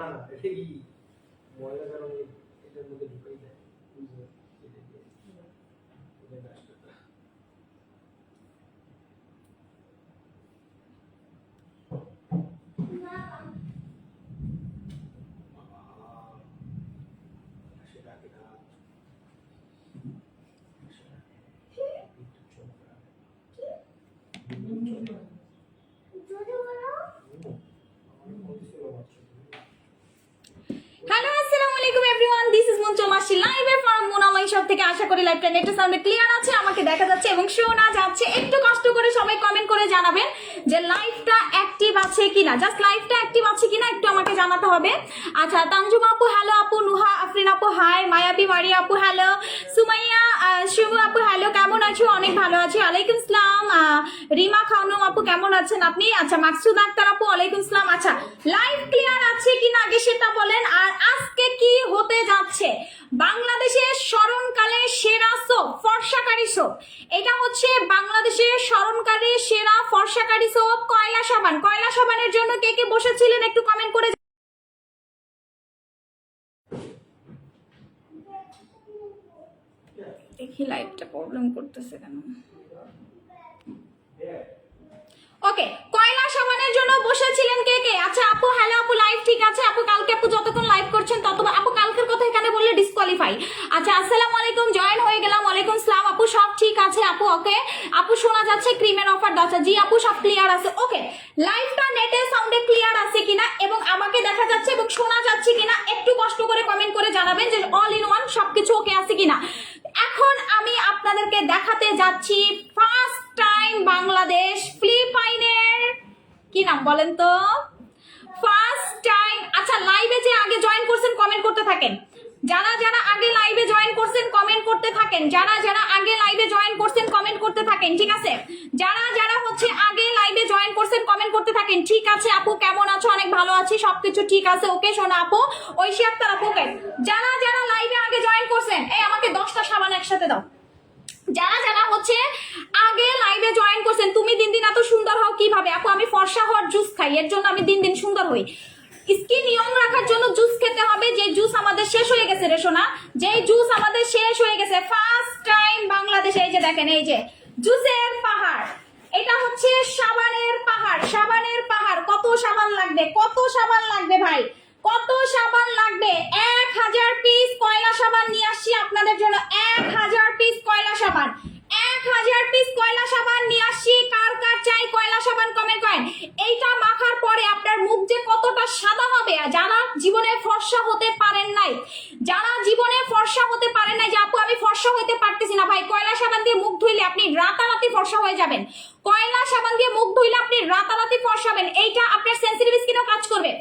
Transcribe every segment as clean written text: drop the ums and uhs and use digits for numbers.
না এটা কি ময়লা কারণে এটার মধ্যে ঢুকাই যায় বুঝলে এটা দিয়ে এটা কাজটা সেটা কি না হ্যালো আসসালামু আলাইকুম এভরিওয়ান, দিস ইজ মুনচল মাসি লাইভে ফ্রম মোনামাই শপ থেকে। আশা করি লাইভটা নেটের সাউন্ডে ক্লিয়ার আছে, আমাকে দেখা যাচ্ছে এবং শোনা যাচ্ছে। একটু কষ্ট করে সবাই কমেন্ট করে জানাবেন যে লাইভটা অ্যাক্টিভ আছে কিনা, জাস্ট লাইভটা অ্যাক্টিভ আছে কিনা একটু আমাকে জানাতে হবে। আচ্ছা, তানজুমা আপু হ্যালো, আপু নুহা আফরিন আপু হাই, মায়াবী মারিয়া আপু হ্যালো, সুমাইয়া শুভু আপু হ্যালো, কেমন আছো? অনেক ভালো আছি, ওয়ালাইকুম আসসালাম। রিমা খানম আপু কেমন আছেন আপনি? আচ্ছা, মাকসুদ আক্তার আপু ওয়ালাইকুম আসসালাম। আচ্ছা, লাইভ ক্লিয়ার আছে কিনা আগে সেটা বলেন। আর আজকে কি হতে যাচ্ছে? বাংলাদেশের স্মরণকালে সেরা সোপ ফর্সাকারী সোপ, এটা হচ্ছে বাংলাদেশের স্মরণকালে সেরা ফর্সাকারী সোপ কয়লা সাবান। কয়লা সাবানের জন্য কে কে বসেছিলেন একটু কমেন্ট করে। দেখি লাইভটা প্রবলেম করতেছে কেন। ওকে, কয়লা সাবানের জন্য বসেছিলেন কে কে? আচ্ছা আপু হ্যালো, আপু লাইভ ঠিক আছে আপু। কালকে আপু যতক্ষণ লাইভ করছেন ততক্ষণ আপু কালকের কথা এখানে বললে ডিসকোয়ালিফাই। আচ্ছা, আসসালামু আলাইকুম, জয়েন হয়ে গেলাম, ওয়ালাইকুম আসসালাম আপু। সব ঠিক আছে আপু? ওকে আপু, শোনা যাচ্ছে ক্রিমের অফার দাচ্ছা। জি আপু, সব ক্লিয়ার আছে। ওকে, লাইভটা নেটের সাউন্ডে ক্লিয়ার আছে কিনা এবং আমাকে দেখা যাচ্ছে এবং শোনা যাচ্ছে কিনা একটু কষ্ট করে কমেন্ট করে জানাবেন যে অল ইন ওয়ান সবকিছু ওকে আছে কিনা। এখন আমি আপনাদেরকে দেখাতে যাচ্ছি ফার্স্ট টাইম বাংলাদেশ ফিলিপাইনের কি নাম বলেন তো? First time. আচ্ছা, লাইভে যে আগে জয়েন করছেন কমেন্ট করতে থাকেন। যারা যারা আগে লাইভে জয়েন করছেন কমেন্ট করতে থাকেন। যারা যারা আগে লাইভে জয়েন করছেন কমেন্ট করতে থাকেন, ঠিক আছে? যারা যারা হচ্ছে আগে লাইভে জয়েন করছেন কমেন্ট করতে থাকেন, ঠিক আছে আপু কেমন আছো? অনেক ভালো আছি, সবকিছু ঠিক আছে। ওকে শোনা আপু, ঐশী আক্তার আপু। যারা যারা লাইভে আগে জয়েন করছেন, এই আমাকে 10টা সাবান একসাথে দাও। যারা যারা হচ্ছে আগে লাইভে জয়েন করছেন, তুমি দিন দিন এত সুন্দর হও কিভাবে? আপু আমি ফর্সা হওয়ার জুস খাই, এর জন্য আমি দিন দিন সুন্দর হই। স্কিন ইয়ং রাখার জন্য জুস খেতে হবে, যে জুস আমাদের শেষ হয়ে গেছে রে সোনা, যে জুস আমাদের শেষ হয়ে গেছে। ফার্স্ট টাইম বাংলাদেশে এই যে দেখেন, এই যে জুসের পাহাড়, এটা হচ্ছে সাবানের পাহাড়। সাবানের পাহাড়, কত সাবান লাগবে? কত সাবান লাগবে ভাই? কত সাবান লাগবে? 1000 পিস কয়লা সাবান নিয়ে আসছি আপনাদের জন্য। 1000 পিস কয়লা সাবান, 1000 পিস কয়লা সাবান নিয়ে আসছি। কার কার চাই কয়লা সাবান কমেন্ট করেন। এইটা মাখার পরে আপনার মুখ যে কতটা সাদা হবে, যারা জীবনে ফর্সা হতে পারেন নাই, যারা জীবনে ফর্সা হতে পারেন নাই যে আপু আমি ফর্সা হতে পারতেছি না, ভাই কয়লা সাবান দিয়ে মুখ ধুইলে আপনি রাতারাতি ফর্সা হয়ে যাবেন। কয়লা সাবান দিয়ে মুখ ধুইলে আপনি রাতারাতি ফর্সা হবেন। এইটা আপনার সেনসিটিভ স্কিনেও কাজ করবে,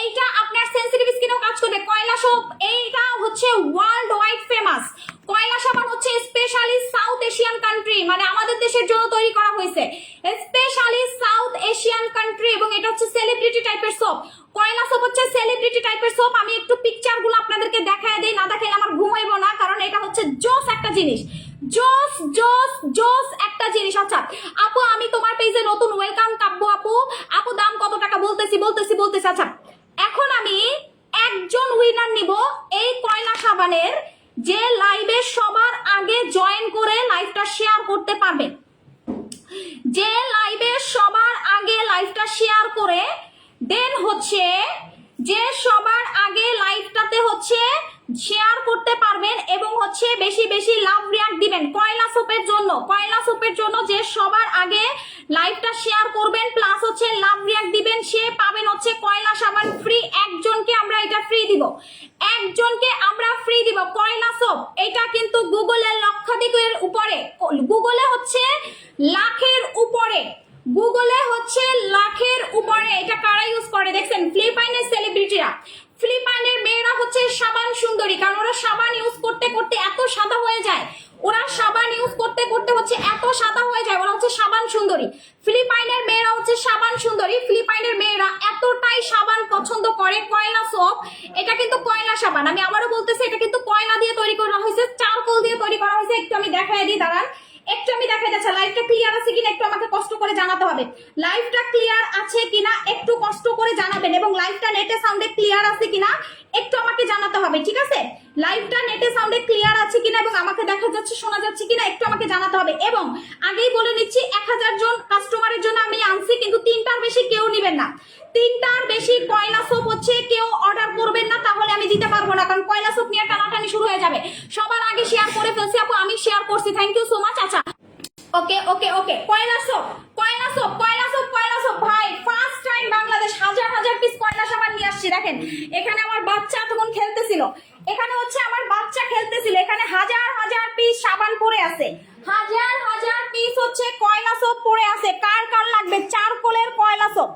এইটা আপনার সেনসিটিভ স্কিনেও কাজ করবে। কয়লা সোপ এইটা হচ্ছে ওয়ার্ল্ড ওয়াইড ফেমাস। কয়লা সাবান হচ্ছে স্পেশালি সাউথ এশিয়ান কান্ট্রি, মানে আমাদের দেশের জন্য তৈরি করা হয়েছে, স্পেশালি সাউথ এশিয়ান কান্ট্রি, এবং এটা হচ্ছে সেলিব্রিটি টাইপের সোপ। কয়লা সোপ হচ্ছে সেলিব্রিটি টাইপের সোপ। আমি একটু পিকচারগুলো আপনাদেরকে দেখায় দেই, না দেখাইলে আমার ঘুম হইব না, কারণ এটা হচ্ছে জোস একটা জিনিস, জোস জোস জোস একটা জিনিস। আচ্ছা আপু, আমি তোমার পেজে নতুন, ওয়েলকাম কাব্য আপু। আপু দাম কত টাকা? বলতেছি। আচ্ছা, এখন আমি একজন উইনার নিব এই কয়লা সাবানের, যে লাইভে সবার আগে জয়েন করে লাইভটা শেয়ার করতে পারবে, যে লাইভে সবার আগে লাইভটা শেয়ার করে দেন হচ্ছে যে সবার আগে লাইভটাতে হচ্ছে শেয়ার করতে পারবেন এবং হচ্ছে বেশি বেশি লাভ রিয়াক্ট দিবেন কয়লা সোপের জন্য। কয়লা সোপের জন্য যে সবার আগে লাইভটা শেয়ার করবেন প্লাস হচ্ছে লাভ রিয়াক্ট দিবেন, সে পাবেন হচ্ছে কয়লা সাবান ফ্রি। একজনকে আমরা এটা ফ্রি দিব, একজনকে আমরা ফ্রি দিব কয়লা সোপ। এটা কিন্তু গুগলের লক্ষাধিকের উপরে, গুগলে হচ্ছে লাখের উপরে, গুগলে হচ্ছে লাখের উপরে। এটা কারা ইউজ করে দেখছেন? ফিলিপাইনের সেলিব্রিটিরা, ফিলিপাইনের মেয়েরা হচ্ছে সাবান সুন্দরী, কারণ ওরা সাবান ইউজ করতে করতে এত সাদা হয়ে যায়, ওরা সাবান ইউজ করতে করতে হচ্ছে এত সাদা হয়ে যায়, ওরা হচ্ছে সাবান সুন্দরী। ফিলিপাইনের মেয়েরা হচ্ছে সাবান সুন্দরী, ফিলিপাইনের মেয়েরা এতটাই সাবান পছন্দ করে। কয়লা সোপ, এটা কিন্তু কয়লা সাবান, আমি আবারও বলতেছি এটা কিন্তু কয়লা দিয়ে তৈরি করা হয়েছে, চারকোল দিয়ে তৈরি করা হয়েছে। একটু আমি দেখাই দিই, দাঁড়ান। একটু আমি দেখাই যাচ্ছি লাইভটা ক্লিয়ার আছে কিনা একটু আমাকে কষ্ট করে জানাতে হবে। লাইভটা ক্লিয়ার আছে কিনা একটু কষ্ট করে জানাবেন, এবং লাইভটা নেটে সাউন্ডে ক্লিয়ার আছে কিনা একটু আমাকে জানাতে হবে, ঠিক আছে? লাইভটা নেটে সাউন্ডে ক্লিয়ার আছে কিনা এবং আমাকে দেখা যাচ্ছে শোনা যাচ্ছে কিনা একটু আমাকে জানাতে হবে। এবং আগেই বলে নিচ্ছি 1000 জন কাস্টমারের জন্য আমি আনছি, কিন্তু 3টার বেশি কেউ নেবেন না। 3টার বেশি কয়লা সোপ হচ্ছে কেউ অর্ডার করবেন না, তাহলে আমি দিতে পারবো না, কারণ কয়লা সোপ নিয়ে টানাটানি শুরু হয়ে যাবে। সবার আগে শেয়ার করে ফেলছি আপু, আমি শেয়ার করছি, থ্যাংক ইউ সো মাচ। আচ্ছা ওকে ওকে ওকে, কয়লা সোপ কয়লা সোপ কয়লা সোপ কয়লা সোপ ভাই ফার্স্ট টাইম বাংলাদেশ হাজার হাজার পিস কয়লা সাবান নিয়ে আসছি। দেখেন এখানে আমার বাচ্চা তখন খেলতেছিল, এখানে হচ্ছে আমার বাচ্চা খেলতেছিল, এখানে হাজার হাজার পিস সাবান পড়ে আছে, হাজার হাজার পিস হচ্ছে কয়লা সোপ পড়ে আছে। কার কার লাগবে চারকোলের কয়লা সোপ?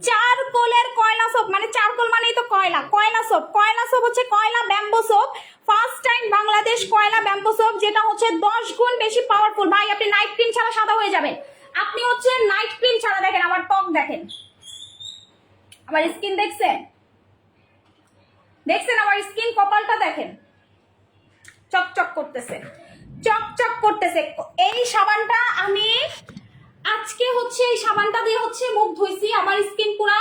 চারকোলের কয়লা সোপ মানে চারকোল মানেই তো কয়লা, কয়লা সোপ। কয়লা সোপ হচ্ছে কয়লা bamboo soap, first time Bangladesh কয়লা ব্যাম্বো সোপ, যেটা হচ্ছে 10 গুণ বেশি পাওয়ারফুল। ভাই আপনি নাইট ক্রিম ছাড়া সাদা হয়ে যাবেন, আপনি হচ্ছে নাইট ক্রিম ছাড়া। দেখেন আমার ত্বক, দেখেন আমার স্কিন, দেখছেন দেখছেন আমার স্কিন, কপালটা দেখেন চকচক করতেছে, চকচক করতেছে। এই সাবানটা আমি আজকে হচ্ছে এই সাবানটা দিয়ে হচ্ছে মুখ ধুইছি, আমার স্কিন পুরা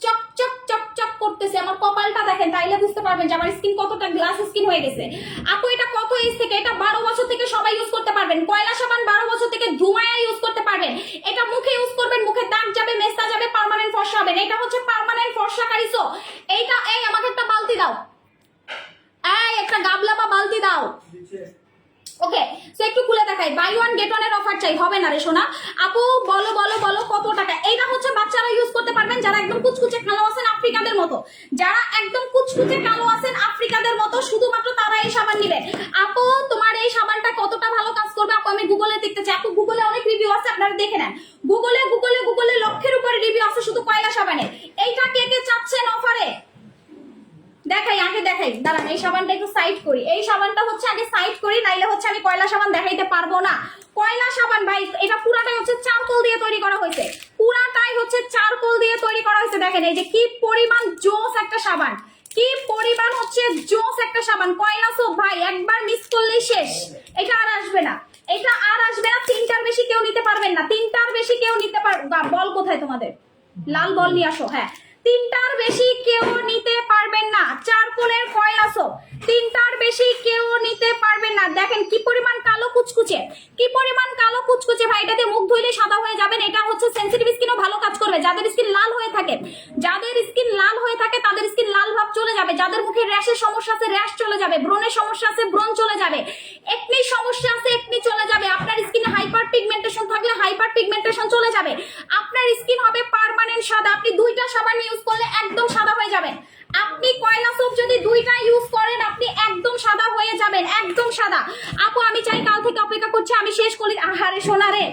চকচক চকচক করতেছে। আমার কপালটা দেখেন, তাইলে বুঝতে পারবেন যে আমার স্কিন কতটা গ্লাস স্কিন হয়ে গেছে। আপু এটা কত এজ থেকে? এটা 12 বছর থেকে সবাই ইউজ করতে পারবেন। কয়লা সাবান 12 বছর থেকে ধুমায়া ইউজ করতে পারবেন। এটা মুখে ইউজ করবেন, মুখে দাগ যাবে, মেস্তা যাবে, পার্মানেন্ট ফর্সা হবেন। এটা হচ্ছে পার্মানেন্ট ফর্সাকারী সোপ। এইটা এই আমাকে একটা বালতি দাও, এই একটা গাবলা বা বালতি দাও। ওকে সো একটু খুলে দেখাই, বাই ওয়ান গেট ওয়ান এর অফার চাই, হবে না রে সোনা। আপু বলো বলো বলো কত টাকা? এইটা হচ্ছে বাচ্চারা ইউজ করতে পারবেন, যারা একদম কুচকুচে কালো আছেন আফ্রিকাদের মতো, যারা একদম কুচকুচে কালো আছেন আফ্রিকাদের মতো, শুধুমাত্র তারা এই সাবান নেবেন। আপু তোমার এই সাবানটা কতটা ভালো কাজ করবে আপু আমি গুগলে দেখতে চাই। আপু গুগলে অনেক রিভিউ আছে, আপনারা দেখে নেন। গুগলে গুগলে গুগলে লক্ষের উপরে রিভিউ আছে শুধু কয়লা সাবানের। এইটা কে কে চাচ্ছেন অফারে? দেখাই আগে দেখাই, দাঁড়ান এই সাবানটা একটু সাইড করি। এই সাবানটা হচ্ছে আগে সাইড করি, নাইলে হচ্ছে আমি কয়লা সাবান দেখাইতে পারবো না। কয়লা সাবান ভাই এটা পুরাটাই হচ্ছে চারকোল দিয়ে তৈরি করা হয়েছে, পুরাটাই হচ্ছে চারকোল দিয়ে তৈরি করা হয়েছে। দেখেন এই যে কি পরিমাণ জোস একটা সাবান, কি পরিমাণ হচ্ছে জোস একটা সাবান। কয়লা সোপ ভাই একবার মিস করলেই শেষ, এটা আর আসবে না, এটা আর আসবে না। 3টার বেশি কেউ নিতে পারবেন না, 3টার বেশি কেউ নিতে পারবে। বল কোথায় তোমাদের? লাল বল নিয়ে আসো। হ্যাঁ 3টার বেশি কেউ নিতে পারবেন না, চারকোলের কয়লা সোপ 3টার বেশি কেউ নিতে পারবেন না। দেখেন কি পরিমাণ কালো কুচকুচে, কি পরিমাণ কালো কুচকুচে ভাই, এটাতে মুখ ধুইলে সাদা হয়ে যাবেন। এটা হচ্ছে সেনসিটিভ স্কিনও ভালো কাজ করবে, যাদের স্কিন লাল হয়ে থাকে, যাদের স্কিন লাল হয়ে থাকে তাদের স্কিন লাল ভাব চলে যাবে, যাদের মুখে র্যাশের সমস্যা আছে র্যাশ চলে যাবে, ব্রণের সমস্যা আছে ব্রণ চলে যাবে, একনির সমস্যা আছে একনি চলে যাবে, আপনার স্কিনে হাইপার পিগমেন্টেশন থাকলে হাইপার পিগমেন্টেশন চলে যাবে, আপনার স্কিন হবে পার্মানেন্ট সাদা। আপনি 2টা সাবান ইউজ করলে একদম সাদা হয়ে যাবেন। আপনি কয়লা সোপ যদি 2টা ইউজ করেন আপনি একদম সাদা হয়ে যাবেন, একদম সাদা। আপু আমি চাই কাল থেকে অপেক্ষা করছি, আমি শেষ করি। আহারে সোনা রে,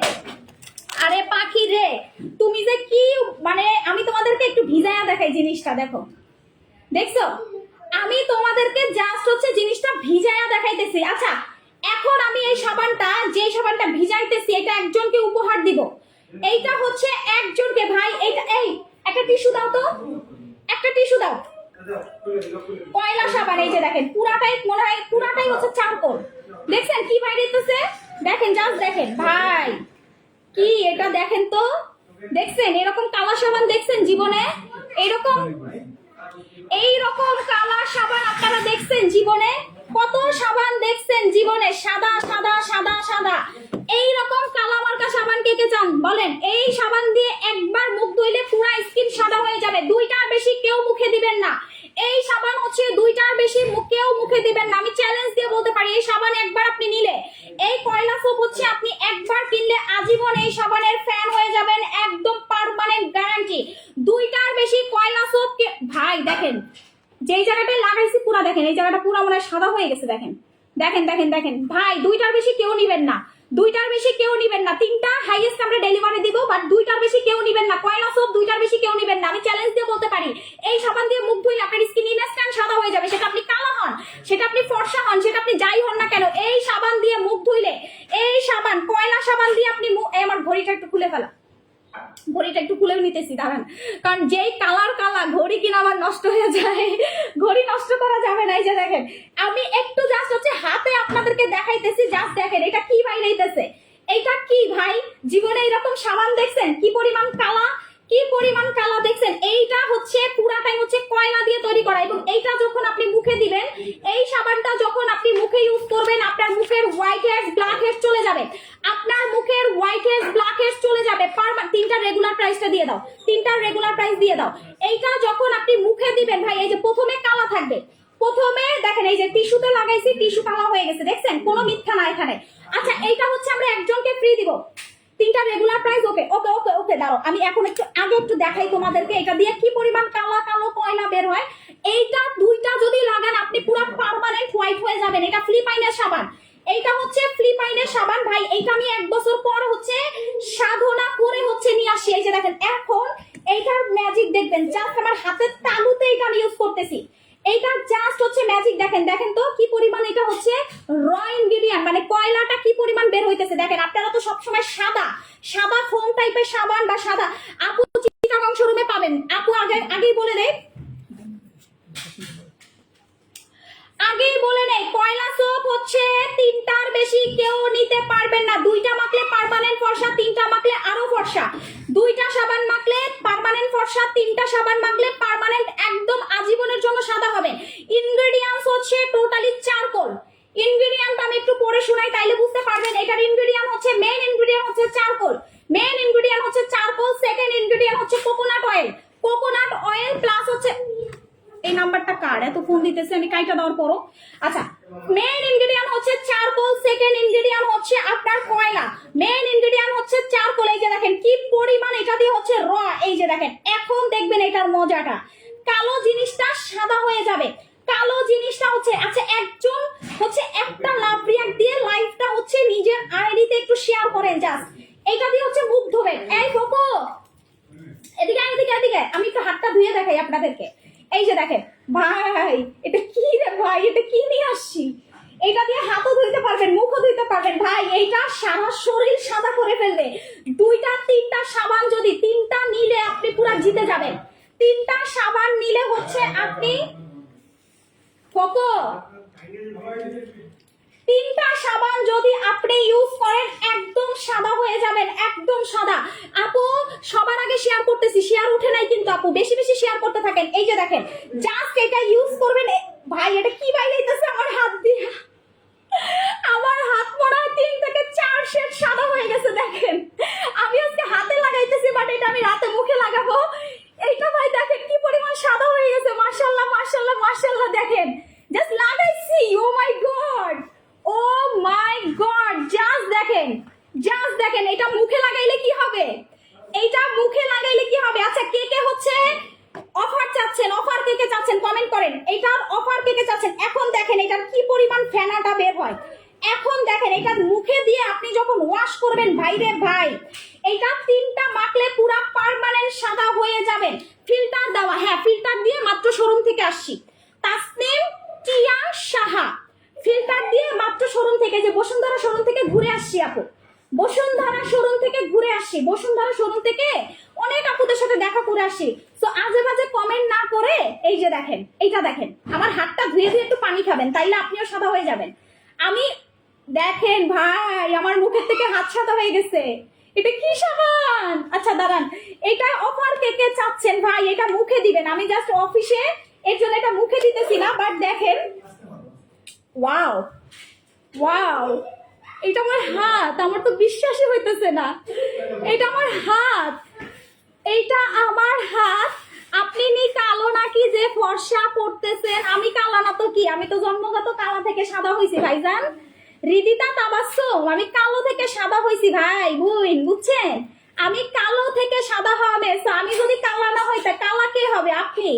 আরে পাখি রে, তুমি যে কি মানে, আমি তোমাদেরকে একটু ভিজায়া দেখাই জিনিসটা, দেখো দেখছো, আমি তোমাদেরকে জাস্ট হচ্ছে জিনিসটা ভিজায়া দেখাইতেছি। আচ্ছা এখন আমি এই সাবানটা, যে সাবানটা ভিজাইতেছি এটা একজনকে উপহার দিব। এইটা হচ্ছে একজনকে ভাই, এইটা এই একটা টিস্যু দাও তো, একটা টিস্যু দাও। কয়লা সাবান এই যে দেখেন পুরাটাই মনে হয় পুরাটাই হচ্ছে চারকোল। দেখছেন কি বাইরেছে, দেখেন জাস্ট দেখেন ভাই কি এটা দেখেন তো, দেখছেন এরকম কালা সাবান দেখছেন জীবনে? এইরকম এইরকম কালা সাবান আপনারা দেখছেন জীবনে? কত সাবান দেখছেন জীবনে সাদা সাদা সাদা সাদা? এইরকম কালা মার্কা সাবান কে কে চান বলেন? এই সাবান দিয়ে একবার মুখ ধুইলে পুরো স্কিন সাদা হয়ে যাবে। 2টার বেশি কেউ মুখে দিবেন না, এই সাবান হচ্ছে 2টার বেশি কেউ মুখে দিবেন না। আমি চ্যালেঞ্জ দিয়ে বলতে পারি এই সাবান একবার আপনি নিলে, এই কয়লা সোপ হচ্ছে আপনি একবার কিনলে আজীবন এই সাবানের ফ্যান হয়ে যাবেন, একদম পার্মানেন্ট গ্যারান্টি। 2টার বেশি কয়লা সোপ ভাই দেখেন যেই জায়গাটায় লাগাইছি পুরা দেখেন, এই জায়গাটা পুরা মনে হয় সাদা হয়ে গেছে। দেখেন দেখেন দেখেন দেখেন ভাই 2টার বেশি কেউ নিবেন না, 2টার বেশি কেউ নিবেন না। 3টা হাইয়েস্ট আমরা ডেলিভারি দিব, বাট 2টার বেশি কেউ নিবেন না। কয়লা সোপ 2টার বেশি কেউ নিবেন না। আমি চ্যালেঞ্জ দিয়ে বলতে পারি এই সাবান দিয়ে মুখ ধুইলে আপনার স্কিন ইনস্ট্যান্ট সাদা হয়ে যাবে, সেটা আপনি কালো হন, সেটা আপনি ফর্সা হন, সেটা আপনি যাই হন না কেন, এই সাবান দিয়ে মুখ ধুইলে, এই সাবান কয়লা সাবান দিয়ে আপনি আমার ঘড়িটা একটু খুলে ফেলা, ঘড়িটা একটু খুলেও নিতেছি দাঁড়ান, কারণ যেই কালার কালা ঘড়ি কিনা আমার নষ্ট হয়ে যায়, ঘড়ি নষ্ট করা যাবে না। এই যে দেখেন আমি একটু জাস্ট হচ্ছে হাতে আপনাদেরকে দেখাইতেছি, জাস্ট দেখেন এটা কি বাইরেইতেছে, এইটা কি ভাই, জীবনে এরকম সাবান দেখছেন? কি পরিমাণ কালা, কি পরিমাণ কালা দেখছেন? এইটা হচ্ছে পুরাটাই হচ্ছে কয়লা দিয়ে তৈরি করা, এবং এইটা যখন আপনি মুখে দিবেন, এই সাবানটা যখন আপনি মুখে ইউজ করবেন, আপনার মুখের হোয়াইট হেডস ব্ল্যাক হেডস চলে যাবে, আপনার মুখের হোয়াইট হেডস ব্ল্যাক হেডস চলে যাবে। তিনটা রেগুলার প্রাইসটা দিয়ে দাও, তিনটা রেগুলার প্রাইস দিয়ে দাও। এইটা যখন আপনি মুখে দিবেন ভাই, এই যে প্রথমে কালা থাকবে, প্রথমে দেখেন এই যে টিস্যুতে লাগাইছি, টিস্যু কালা হয়ে গেছে, দেখছেন? কোনো মিথ্যা না এখানে। আচ্ছা, এইটা হচ্ছে আমরা একজনকে ফ্রি দিব, তিনটা রেগুলার প্রাইস। ওকে ওকে ওকে ওকে, দাঁড়াও আমি এখন আগে একটু দেখাই তোমাদেরকে এটা দিয়ে কি পরিমাণ কালো কালো কয়লা বের হয়। এইটা দুইটা যদি লাগান আপনি পুরো পার্মানেন্ট হোয়াইট হয়ে যাবেন। এটা ফিলিপাইনের সাবান, এইটা হচ্ছে ফিলিপাইনের সাবান ভাই। এইটা আমি 1 বছর পর হচ্ছে সাধনা করে হচ্ছে নিয়ে আসি। এই যে দেখেন, এখন এইটার ম্যাজিক দেখবেন, জাস্ট আমার হাতের তালুতে এটা আমি ইউজ করতেছি। এইটা জাস্ট হচ্ছে ম্যাজিক, দেখেন দেখেন তো কি পরিমাণ এটা হচ্ছে র ইনগ্রেডিয়েন্ট, মানে কয়লাটা কি পরিমাণ বের হইতেছে দেখেন। আপনারা তো সবসময় সাদা সাদা ফোম টাইপের সাবান বা সাদা, আপু চিটাগং শোরুমে পাবেন। আপু আগেই বলে দেয়, কয়লা সোপ হচ্ছে 3টার বেশি কেউ নিতে পারবেন না। 2টা মাখলে পার্মানেন্ট ফর্সা, 3টা মাখলে আরো ফর্সা। 2টা সাবান মাখলে পার্মানেন্ট ফর্সা, 3টা সাবান মাখলে পার্মানেন্ট একদম আজীবনের জন্য সাদা হবে। ইনগ্রেডিয়েন্টস হচ্ছে টোটালি চারকোল। ইনগ্রেডিয়েন্ট আমি একটু পড়ে শোনাই, তাইলে বুঝতে পারবেন। এটার ইনগ্রেডিয়েন্ট হচ্ছে, মেইন ইনগ্রেডিয়েন্ট হচ্ছে চারকোল, মেইন ইনগ্রেডিয়েন্ট হচ্ছে চারকোল। সেকেন্ড ইনগ্রেডিয়েন্ট হচ্ছে coconut oil, coconut oil plus হচ্ছে, এই নাম্বারটা কার এত ফোন দিতেছে, আমি কাইটা দেওয়ার পরও। আচ্ছা, মেইন ইনগ্রেডিয়েন্ট হচ্ছে চারকোল, সেকেন্ড ইনগ্রেডিয়েন্ট হচ্ছে আপনার কয়লা, মেইন ইনগ্রেডিয়েন্ট হচ্ছে চারকোল। এই যে দেখেন কি পরিমাণ এটা দিয়ে হচ্ছে র, এই যে দেখেন। এখন দেখবেন এটার মজাটা, কালো জিনিসটা সাদা হয়ে যাবে, কালো জিনিসটা হচ্ছে। আচ্ছা, একজন হচ্ছে একটা লাভ রিয়াক্ট দিয়ে লাইভটা হচ্ছে নিজের আইডিতে একটু শেয়ার করেন, জাস্ট এটা দিয়ে হচ্ছে মুখ ধোবেন। এই কোকো এদিকে এদিকে এদিকে, আমি একটু হাতটা ধুয়ে দেখাই আপনাদেরকে। এই যে দেখেন ভাই, এটা কি রে ভাই, এটা কি নিয়ে আসছি? এটা দিয়ে হাতও ধুইতে পারবেন, মুখও ধুইতে পারবেন ভাই। এইটা সারা শরীর সাদা করে ফেলবে। 2টা 3টা সাবান যদি 3টা নিলে আপনি পুরো জিতে যাবেন। 3টা সাবান নিলে হচ্ছে আপনি কোকো, 3টা সাবান যদি আপনি ইউজ করেন একদম সাদা হয়ে যাবেন, একদম সাদা। আপু সবার আগে শেয়ার করতেছি, শেয়ার উঠে নাই কিন্তু আপু, বেশি বেশি শেয়ার করতে থাকেন। এই যে দেখেন, জাস্ট এটা ইউজ করবেন ভাই। এটা কি বাইলাইতেছে আমার হাত দিয়ে, আমার হাত মনে হয় 3 থেকে 4 শেড সাদা হয়ে গেছে। দেখেন আমি আজকে হাতে লাগাইতেছি, বাট এটা আমি রাতে মুখে লাগাবো। এইটা ভাই দেখেন কি পরিমাণ সাদা হয়ে গেছে, মাশাআল্লাহ মাশাআল্লাহ মাশাআল্লাহ। দেখেন জাস্ট লাগাইছি, ও মাই গড, ও মাই গড, জাস্ট দেখেন, জাস্ট দেখেন। এটা মুখে লাগাইলে কি হবে, এইটা মুখে লাগাইলে কি হবে? আচ্ছা, কে কে হচ্ছে অফার চাচ্ছেন, অফার কে কে চাচ্ছেন কমেন্ট করেন। এইটার অফার কে কে চাচ্ছেন? এখন দেখেন এটার কি পরিমাণ ফেনাটা বের হয়। এখন দেখেন এটা মুখে দিয়ে আপনি যখন ওয়াশ করবেন ভাই রে ভাই, এইটা 3টা মাখলে পুরা পার্মানেন্ট সাদা হয়ে যাবেন। ফিল্টার দেওয়া, হ্যাঁ ফিল্টার দিয়ে, মাত্র শোরুম থেকে আসছি। তাসনিম টিয়া সাহা, ফিল্টার দিয়ে মাত্র শোরুম থেকে, যে বসুন্ধরা শোরুম থেকে ঘুরে আসছি আপু, বসুন্ধরা শোরুম থেকে ঘুরে আসছি, বসুন্ধরা শোরুম থেকে অনেক আপুদের সাথে দেখা করে আসি। তো আজে বাজে কমেন্ট না করে এই যে দেখেন, এইটা দেখেন, আমার হাতটা ধুয়ে ধুয়ে একটু পানি খাবেন, তাইলে আপনিও সাদা হয়ে যাবেন। আমি দেখেন ভাই, আমার মুখের থেকে হাত সাদা হয়ে গেছে। এটা কি সাবান? আচ্ছা দাঁড়ান, এটা অফার কে কে চাচ্ছেন ভাই? এটা মুখে দিবেন, আমি জাস্ট অফিসে এর জন্য এটা মুখে দিতেছি না, বাট দেখেন, ওয়াও ওয়াও, এটা আমার হাত, আমার তো বিশ্বাসই হইতেছে না, এটা আমার হাত, এইটা আমার হাত। আপনি নি কালো নাকি যে ফর্সা করতেছেন? আমি কালা না তো কি, আমি তো জন্মগত কালা থেকে সাদা হইছি ভাইজান। হৃদিতা তাবাসসুম, আমি কালো থেকে সাদা হইছি ভাই বুইন, বুঝছেন? আমি কালো থেকে সাদা হবে। আমি যদি কালা না হই তা কালা কে হবে? আপনি।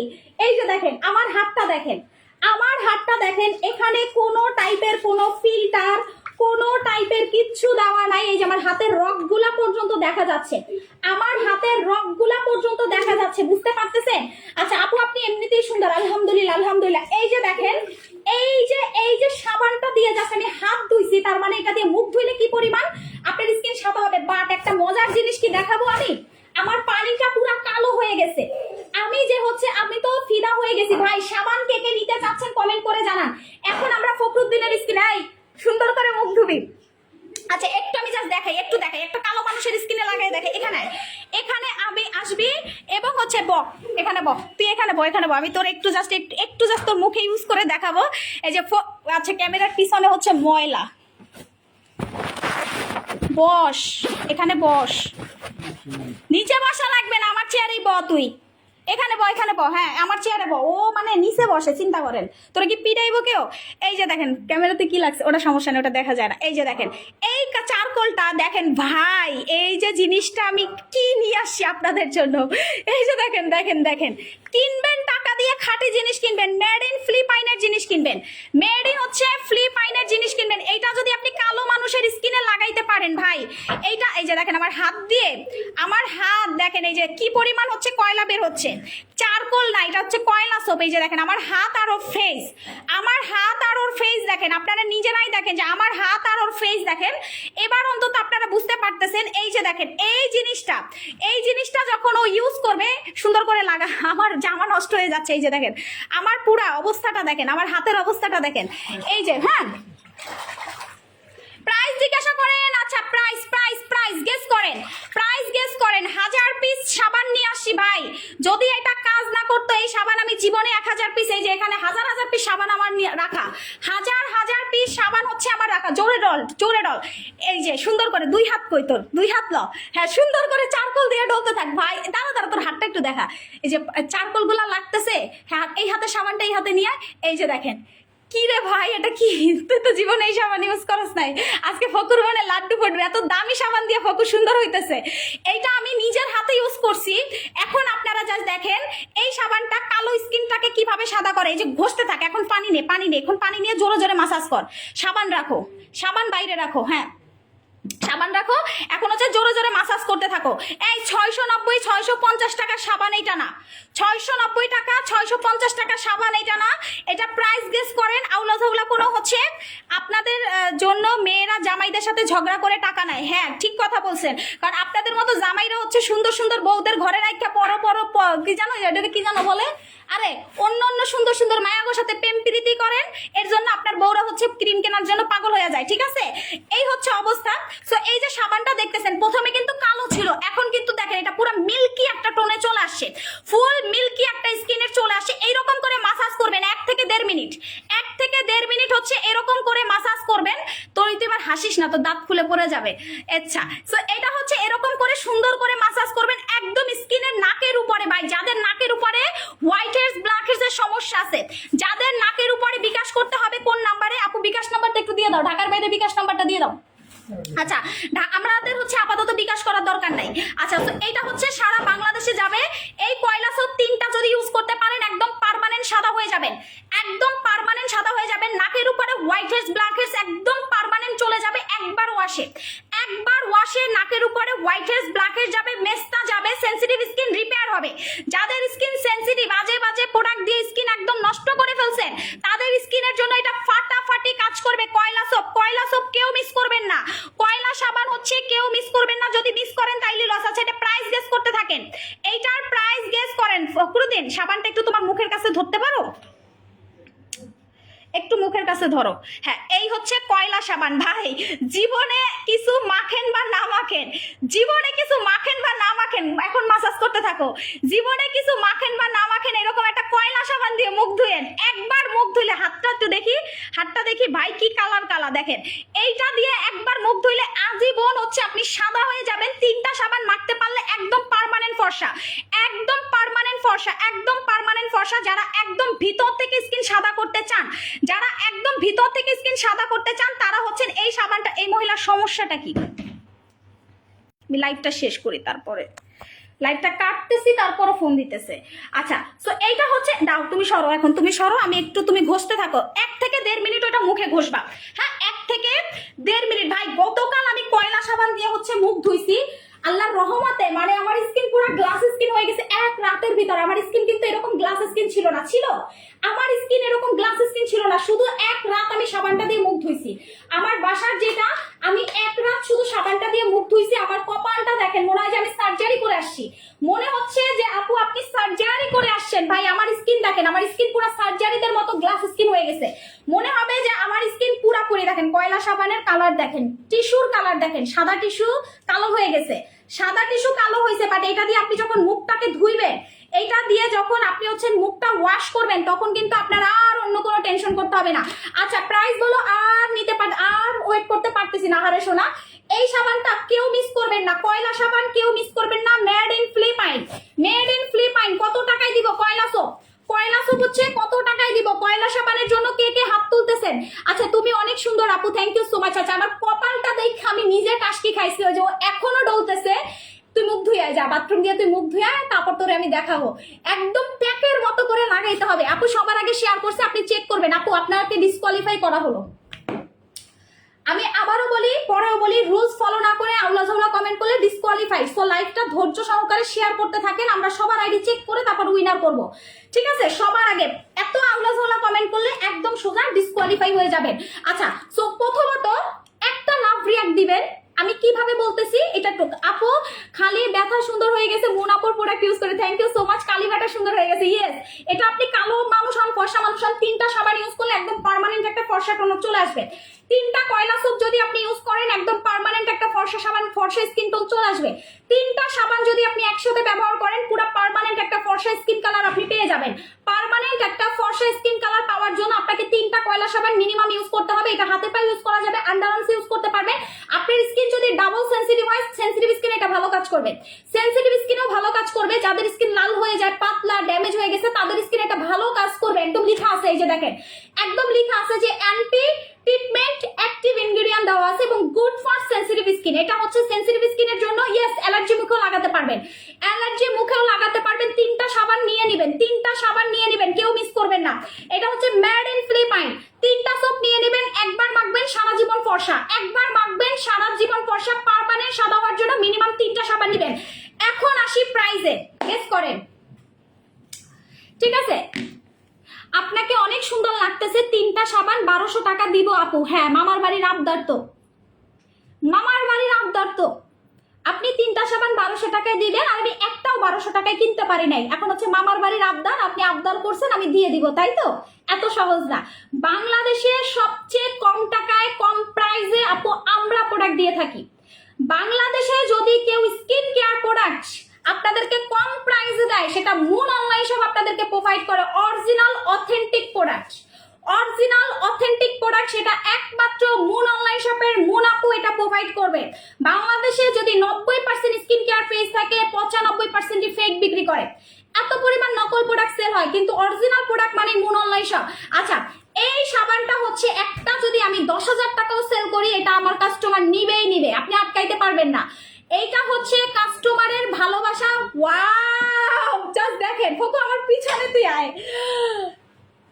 এই যে দেখেন আমার হাতটা দেখেন, আমার হাতটা দেখেন, এখানে কোনো টাইপের কোনো ফিল্টার, কোনো টাইপের কিচ্ছু দেওয়া নাই। এই যে আমার হাতের রগগুলা পর্যন্ত দেখা যাচ্ছে, আমার হাতের রগগুলা পর্যন্ত দেখা যাচ্ছে, বুঝতে পারতেছেন? আচ্ছা আপু আপনি এমনিতেই সুন্দর, আলহামদুলিল্লাহ আলহামদুলিল্লাহ। এই যে দেখেন, এই যে সাবানটা দিয়ে জাস্ট আমি হাত ধুইছি, তার মানে এটা দিয়ে মুখ ধুইলে কি পরিমাণ আপনার স্কিন সাদা হবে। বাট একটা মজার জিনিস কি দেখাবো আমি, আমার পানিটা পুরো কালো হয়ে গেছে। আমি তো ফিদা হয়ে গেছি ভাই। সাবান কে কে নিতে চাচ্ছেন কমেন্ট করে জানান। এখন আমরা ফখরুদ্দিনের স্কিন, এই সুন্দর করে মুখ ধুবি। আচ্ছা একটু আমি জাস্ট দেখাই, একটু দেখাই, একটা কালো মানুষের স্কিনে লাগাই দেখে। এখানে এখানে আমি আসবি এবং হচ্ছে এখানে তুই এখানে এখানে আমি তোর একটু জাস্ট তোর মুখে ইউজ করে দেখাবো। এই যে আচ্ছা ক্যামেরার পিছনে হচ্ছে ময়লা, বস এখানে বস, নিচে বসা লাগবে না, আমার চেয়ারেই তুই এখানে হ্যাঁ আমার চেয়ারে ও মানে নিচে বসে, চিন্তা করেন তোরা কি পিটাইবো কেউ? এই যে দেখেন ক্যামেরাতে কি লাগছে, ওটা সমস্যা নেই, ওটা দেখা যায় না। এই যে দেখেন এই চারকোলটা দেখেন ভাই, এই যে জিনিসটা আমি কি নিয়ে আসছি আপনাদের জন্য। এই যে দেখেন দেখেন দেখেন, কিনবেন টাকা দিয়ে খাঁটি জিনিস কিনবেন, মেড ইন ফিলিপাইনের জিনিস কিনবেন, মেড ইন হচ্ছে ফিলিপাইনের জিনিস কিনবেন। এইটা যদি আপনি কালো মানুষের স্কিনে লাগাইতে পারেন ভাই, এইটা এই যে দেখেন আমার হাত দিয়ে, আমার হাত দেখেন এই যে কি পরিমাণ হচ্ছে কয়লা বের হচ্ছে, চারকোল না এটা হচ্ছে কয়লা সোপ। এই যে দেখেন আমার হাত আর ওর ফেস, আমার হাত আর ওর ফেস দেখেন, আপনারা নিজেরাই দেখেন যে আমার হাত আর ওর ফেস দেখেন। এবার অন্তত আপনারা বুঝতে পারতেছেন। এই যে দেখেন এই জিনিসটা যখন ও ইউজ করবে সুন্দর করে লাগা, আমার জামা নষ্ট হয়ে যাচ্ছে। এই যে দেখেন আমার পুরা অবস্থাটা দেখেন, আমার হাতের অবস্থাটা দেখেন। এই যে হ্যাঁ প্রাইস জিজ্ঞাসা করেন, আচ্ছা প্রাইস গেস করেন 1000 পিস সাবান নিয়ে আসছি ভাই, যদি এটা কাজ না করতো এই সাবান আমি জীবনে 1000 পিস, এই যে এখানে হাজার পিস সাবান আমার রাখা, হাজার পিস সাবান হচ্ছে আমার রাখা। জোরে ডল এই যে সুন্দর করে দুই হাত কই তোর, দুই হাত ল, হ্যাঁ সুন্দর করে চারকোল দিয়ে ডলতে থাক ভাই। দাঁড়া তোর হাতটা একটু দেখা, এই যে চারকোল গুলা লাগতেছে, হ্যাঁ এই হাতে সাবানটা এই হাতে নিয়ে, এই যে দেখেন কি রে ভাই এটা কি, তুই তো জীবনে এই সাবান ইউজ করস নাই, আজকে ফকুর মানে লাড্ডু পড়বে, এত দামি সাবান দিয়ে ফকুর সুন্দর হইতেছে। এইটা আমি নিজের হাতে ইউজ করছি। এখন আপনারা জাস্ট দেখেন এই সাবানটা কালো স্কিনটাকে কিভাবে সাদা করে। এই যে ঘষতে থাকে, এখন পানি নে, এখন পানি নিয়ে জোরে জোরে মাসাজ কর, সাবান রাখো, সাবান বাইরে রাখো, হ্যাঁ সাবান রাখো, এখন হচ্ছে জোরে জোরে মাসাজ করতে থাকো। এই 690 650 টাকার সাবান এইটা না, 690 টাকা 650 টাকার সাবান এইটা না, এটা প্রাইস গেস করেন। আউলা ঝাউলা কোনো হচ্ছে আপনাদের জন্য মেয়েরা জামাইদের সাথে ঝগড়া করে টাকা নেয়, হ্যাঁ ঠিক কথা বলছেন, কারণ আপনাদের মতো জামাইরা হচ্ছে সুন্দর সুন্দর বউদের ঘরে রাখা কি জানো এটাকে কি জানো বলে, আরে অন্য সুন্দর সুন্দর মায়াগোর সাথে প্রেম প্রীতি করেন, এর জন্য আপনার বউরা হচ্ছে ক্রিম কেনার জন্য পাগল হয়ে যায়, ঠিক আছে? এই হচ্ছে অবস্থা। সো এই যে সাবানটা দেখতেছেন প্রথমে কিন্তু কালো ছিল, এখন কিন্তু দেখেন এটা পুরো মিল্কি একটা টোনে চলে আসছে, ফুল মিল্কি একটা স্কিনের চলে আসছে। এইরকম করে মাসাজ করবেন 1 থেকে 1.5 মিনিট, 1 থেকে 1.5 মিনিট হচ্ছে এরকম করে মাসাজ করবেন। তুই এবার হাসিস না, তো দাঁত খুলে পড়ে যাবে। আচ্ছা সো এটা হচ্ছে এরকম করে সুন্দর করে মাসাজ করবেন একদম স্কিনের নাকের উপরে ভাই, যাদের নাকের উপরে হোয়াইট হেডস ব্ল্যাক হেডস এর সমস্যা আছে, যাদের নাকের উপরে বিকাশ করতে হবে কোন নাম্বারে আপু, বিকাশ নাম্বারটা একটু দিয়ে দাও, ঢাকার বাইরে বিকাশ নাম্বারটা দিয়ে দাও। আচ্ছা আমাদের হচ্ছে আপাতত বিকাশ করার দরকার নাই। আচ্ছা তো এইটা হচ্ছে সারা বাংলাদেশে যাবে। এই কয়লা সোপ 3টা যদি ইউজ করতে পারেন একদম পার্মানেন্ট সাদা হয়ে যাবেন, একদম পার্মানেন্ট সাদা হয়ে যাবেন। নাকের উপরে হোয়াইট হেডস ব্ল্যাক হেডস একদম পার্মানেন্ট চলে যাবে একবার ওয়াশে, নাকের উপরে হোয়াইট হেডস ব্ল্যাক হেডস যাবে, মেস্তা যাবে, সেনসিটিভ স্কিন রিপেয়ার হবে। যাদের স্কিন সেনসিটিভ, বাজে প্রোডাক্ট দিয়ে স্কিন একদম নষ্ট করে ফেলছেন, তাদের স্কিনের জন্য এটা ফাটাফাটি কাজ করবে। কয়লা সোপ কেউ মিস করবেন না, কয়লা সাবান হচ্ছে কেউ মিস করবেন না, যদি মিস করেন তাইলে লস আছে। এটা প্রাইস গেস করতে থাকেন, এইটার প্রাইস গেস করেন। ফখরুদ্দিন সাবানটা একটু তোমার মুখের কাছে ধরতে পারো, একটু মুখের কাছে ধরো, হ্যাঁ এই হচ্ছে কয়লা সাবান ভাই। জীবনে কিছু মাখেন বা না মাখেন, এখন মাসাজ করতে থাকো, জীবনে কিছু মাখেন বা না মাখেন, এরকম একটা কয়লা সাবান দিয়ে মুখ ধুয়েন। একবার মুখ ধুইলে হাতটা দেখি ভাই কি কালা দেখেন, এইটা দিয়ে একবার মুখ ধুইলে আজীবন হচ্ছে আপনি সাদা হয়ে যাবেন। 3টা সাবান মাখতে পারলে একদম পার্মানেন্ট ফর্সা, যারা একদম ভিতর থেকে স্কিন সাদা করতে চান, তারা হচ্ছেন এই সাবানটা। এই মহিলার সমস্যাটা কি, আমি লাইভটা শেষ করি, তারপরে লাইভটা কাটতেছি, তারপরে ফোন দিতেছে। আচ্ছা সো এইটা হচ্ছে দাও, তুমি সরো, এখন তুমি সরো, আমি একটু তুমি ঘষতে থাকো 1 থেকে 1.5 মিনিট ওটা মুখে ঘষবা, হ্যাঁ 1 থেকে 1.5 মিনিট। ভাই গতকাল আমি কয়লা সাবান দিয়ে হচ্ছে মুখ ধুইছি, আল্লাহর রহমতে মানে আমার স্কিন পুরো গ্লাস স্কিন হয়ে গেছে 1 রাতের ভিতরে। আমার স্কিন কিন্তু এরকম গ্লাস স্কিন ছিল না, শুধু 1 রাত আমি সাবানটা দিয়ে মুখ ধুইছি। আমার বাসার যেটা, আমি 1 রাত শুধু সাবানটা দিয়ে মুখ ধুইছি। আমার কপালটা দেখেন, মনে হয় যে আমি সার্জারি করে আসছি, মনে হচ্ছে যে আপু আপনি সার্জারি করে আসছেন। করছেন ভাই, আমার স্কিন দেখেন, আমার স্কিন পুরো সার্জারিদের মতো গ্লাস স্কিন হয়ে গেছে, মনে হবে যে আমার স্কিন পুরাপুরি দেখেন কয়লা সাবানের কালার দেখেন, টিস্যুর কালার দেখেন, সাদা টিস্যু কালো হয়ে গেছে, সাদা টিস্যু কালো হয়েছে, বাট এটা দিয়ে আপনি যখন মুখটাকে ধুইবেন, এইটা দিয়ে যখন আপনি হচ্ছেন মুখটা ওয়াশ করবেন, তখন কিন্তু আপনার আর অন্য কোনো টেনশন করতে হবে না। আচ্ছা প্রাইস বলো, আর নিতে পার, আর ওয়েট করতে পারতেছি না হারে শোনা। এই সাবানটা কেউ মিস করবেন না, কয়লা সাবান কেউ মিস করবেন না, made in Philippine, made in Philippine. কত টাকায় দিব কয়লা সোপ? কয়লা সোপ হচ্ছে কত টাকায় দিব? কয়লা সাবানের জন্য কে কে হাত তুলতেছেন? আচ্ছা তুমি অনেক সুন্দর আপু, থ্যাংক ইউ সো মাচ। আচ্ছা আমার কপালটা দেখে আমি নিজে টাসকি খাইছি, ওই যে ও এখনো ডলতেছে। তুই মুখ ধুয়ে যা, বাথরুম দিয়ে তুই মুখ ধুয়ে তারপর তোরে আমি দেখাবো, একদম প্যাকের মতো করে লাগাইতে হবে। আপু সবার আগে শেয়ার করছে, আপনি চেক করবেন। আপু আপনাকে ডিসকোয়ালিফাই করা হলো। আমি আবারও বলি, পরেও বলি, রুলস ফলো না করে আউলা ঝাউলা কমেন্ট করলে ডিসকোয়ালিফাইড। সো লাইভটা ধৈর্য সহকারে শেয়ার করতে থাকেন, আমরা সবার আইডি চেক করে তারপর উইনার করব, ঠিক আছে? সবার আগে এত আউলা ঝাউলা কমেন্ট করলে একদম সোজা ডিসকোয়ালিফাই হয়ে যাবেন। আচ্ছা সো প্রথমত একটা লাভ রিয়াক্ট দিবেন। আমি কিভাবে বলতেছি এটা টুক। আপু খালি ব্যথা সুন্দর হয়ে গেছে, মুন আপুর প্রোডাক্ট ইউজ করে, থ্যাংক ইউ সো মাচ। কালি ব্যথা সুন্দর হয়ে গেছে, ইয়েস। এটা আপনি কালো মানুষ হন, ফর্সা মানুষ হন, 3টা সাবান ইউজ করলে একদম পার্মানেন্ট একটা ফর্সা টোন চলে আসবে। 3টা কয়লা সোপ যদি আপনি ইউজ করেন, একদম পার্মানেন্ট একটা ফর্সা সাবান, ফর্সা স্কিন টোন চলে আসবে। 3টা সাবান যদি আপনি একসাথে ব্যবহার করেন, পুরো পার্মানেন্ট একটা ফর্সা স্কিন কালার আপনি পেয়ে যাবেন। পার্মানেন্ট একটা ফর্সা স্কিন কালার পাওয়ার জন্য আপনাকে 3টা কয়লা সাবান মিনিমাম ইউজ করতে হবে। এটা হাতে পায়ে ইউজ করা যাবে, আন্ডারআর্মস ইউজ করতে পারবেন। আপনার স্কিন যদি ডাবল সেনসিটিভ হয়, সেনসিটিভ স্কিনে এটা ভালো কাজ করবে, সেনসিটিভ স্কিনেও ভালো কাজ করবে। যাদের স্কিন লাল হয়ে যায়, পাতলা ড্যামেজ হয়ে গেছে, তাদের স্কিনে এটা ভালো কাজ করবে। একদম লেখা আছে, এই যে দেখেন, একদম লেখা আছে যে অ্যান্টি ট্রিটমেন্ট অ্যাক্টিভ ইনগ্রেডিয়েন্ট দেওয়া আছে এবং গুড ফর সেনসিটিভ স্কিন। এটা হচ্ছে সেনসিটিভ স্কিনের জন্য। ইয়েস, অ্যালার্জি মুখেও লাগাতে পারবেন, অ্যালার্জি মুখেও লাগাতে পারবেন। 3টা সাবান নিয়ে নেবেন, 3টা সাবান নিয়ে নেবেন, কেউ মিস করবেন না। এটা হচ্ছে মেড ইন ফিলিপাইন। 3টা সোপ নিয়ে নেবেন, একবার মাখবেন সারা জীবন ফর্সা, একবার মাখবেন সারা জীবন ফর্সা, পার্মানেন্ট সাদা হওয়ার জন্য মিনিমাম 3টা সাবান নেবেন। এখন আসি প্রাইসে, গেস করেন, ঠিক আছে? আপনাকে অনেক সুন্দর লাগতেছে, 3টা সাবান 1200 টাকা দিব আপু। হ্যাঁ, মামার বাড়ির আবদার তো, মামার বাড়ির আবদার তো। আপনি 3টা সাবান 1200 টাকায় দিবেন, আর আমি একটাও 1200 টাকায় কিনতে পারি নাই। এখন হচ্ছে মামার বাড়ির আবদার, আপনি আবদার করছেন, আমি দিয়ে দিব, তাই তো? এত সহজ না। বাংলাদেশে সবচেয়ে কম টাকায়, কম প্রাইসে আপু আমরা প্রোডাক্ট দিয়ে থাকি। বাংলাদেশে যদি কেউ স্কিন কেয়ার প্রোডাক্ট আপনাদেরকে কম প্রাইসে দেয়, সেটা মুন অনলাইন শপ আপনাদেরকে প্রোভাইড করে original authentic product. Original authentic product সেটা একমাত্র মুন অনলাইন শপের মুন আপু এটা প্রোভাইড করবে। বাংলাদেশে যদি 90% স্কিন কেয়ার পেজ থাকে, 95% ফেক বিক্রি করে। এত পরিমাণ নকল প্রোডাক্ট সেল হয়, কিন্তু অরিজিনাল প্রোডাক্ট মানে মুন অনলাইন শপ। আচ্ছা এই সাবানটা হচ্ছে একটা যদি আমি 10,000 টাকাও সেল করি, এটা আমার কাস্টমার নিবেই নিবে, আপনি আটকাইতে পারবেন না। এইটা হচ্ছে কাস্টমারের ভালোবাসা। ওয়াও, জাস্ট দেখেন ফোকো, আমার পিছনে তুই আয়,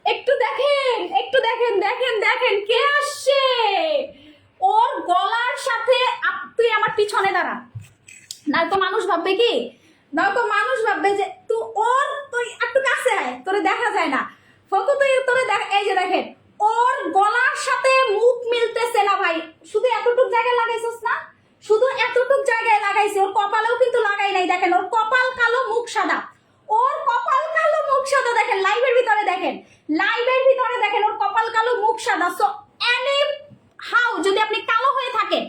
একটু দেখেন, একটু দেখেন, দেখেন দেখেন কে আসছে। ওর গলার সাথে তুই আমার পিছনে দাঁড়া, নয়তো মানুষ ভাববে কি, নয়তো মানুষ ভাববে যে তুই তুই একটু কাছে আয়, তোরে দেখা যায় না। ফোকো তুই তোরে দেখ, এই যে দেখেন ওর গলার সাথে মুখ মিলতেছে না ভাই। শুধু এতটুক জায়গায় লাগাইছিস না, শুধু এতটুক জায়গায় লাগাইছে, ওর কপালেও কিন্তু লাগাই নাই। দেখেন ওর কপাল কালো, মুখ সাদা, ওর কপাল কালো মুখ সাদা। দেখেন লাইভের ভিতরে, দেখেন লাইভের ভিতরে দেখেন ওর কপাল কালো মুখ সাদা। সো এনি হাউ যদি আপনি কালো হয়ে থাকেন,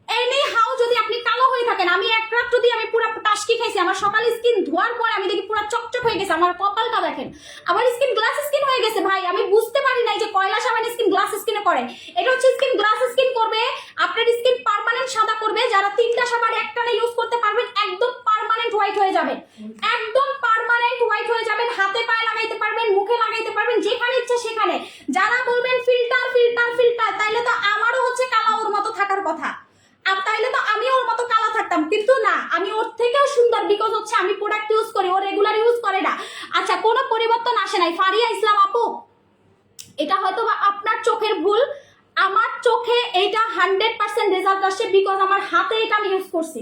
এনি হাউ যদি আপনি কালো হয়ে থাকেন, আমি এক রাত যদি আমি পুরো টাসকি খাইছি, আমার সকালে স্কিন ধোয়ার পরে আমি দেখি পুরো চকচক হয়ে গেছে, আমার কপালটা দেখেন, আমার স্কিন গ্লাস স্কিন হয়ে গেছে ভাই। আমি বুঝতে পারি নাই যে কয়লা সাবান স্কিন গ্লাস স্কিনে করে। এটা হচ্ছে স্কিন গ্লাস স্কিন করবে, আপনার স্কিন পার্মানেন্ট সাদা করবে। যারা 3টা সাবান একটানে ইউজ করতে পারবেন, একদম পার্মানেন্ট হোয়াইট হয়ে যাবে, একদম পার্মানেন্ট হোয়াইট হয়ে যাবেন। হাতে পায়ে লাগাইতে পারবেন, মুখে লাগাইতে পারবেন, যেখানে ইচ্ছে সেখানে। যারা বলবেন ফিল্টার ফিল্টার ফিল্টার, তাইলে তো আমারও হচ্ছে কালা ওর মতো থাকার কথা, আর তাইলে তো আমি ওর মতো কালা থাকতাম, কিন্তু না, আমি ওর থেকেও সুন্দর, বিকজ হচ্ছে আমি প্রোডাক্ট ইউজ করি, ও রেগুলার ইউজ করে না। আচ্ছা কোনো পরিবর্তন আসে নাই। ফারিয়া ইসলাম আপু, এটা হয়তো বা আপনার চোখের ভুল, আমার চোখে এইটা 100% রেজাল্ট আসছে, বিকজ আমার হাতে এটা আমি ইউজ করছি।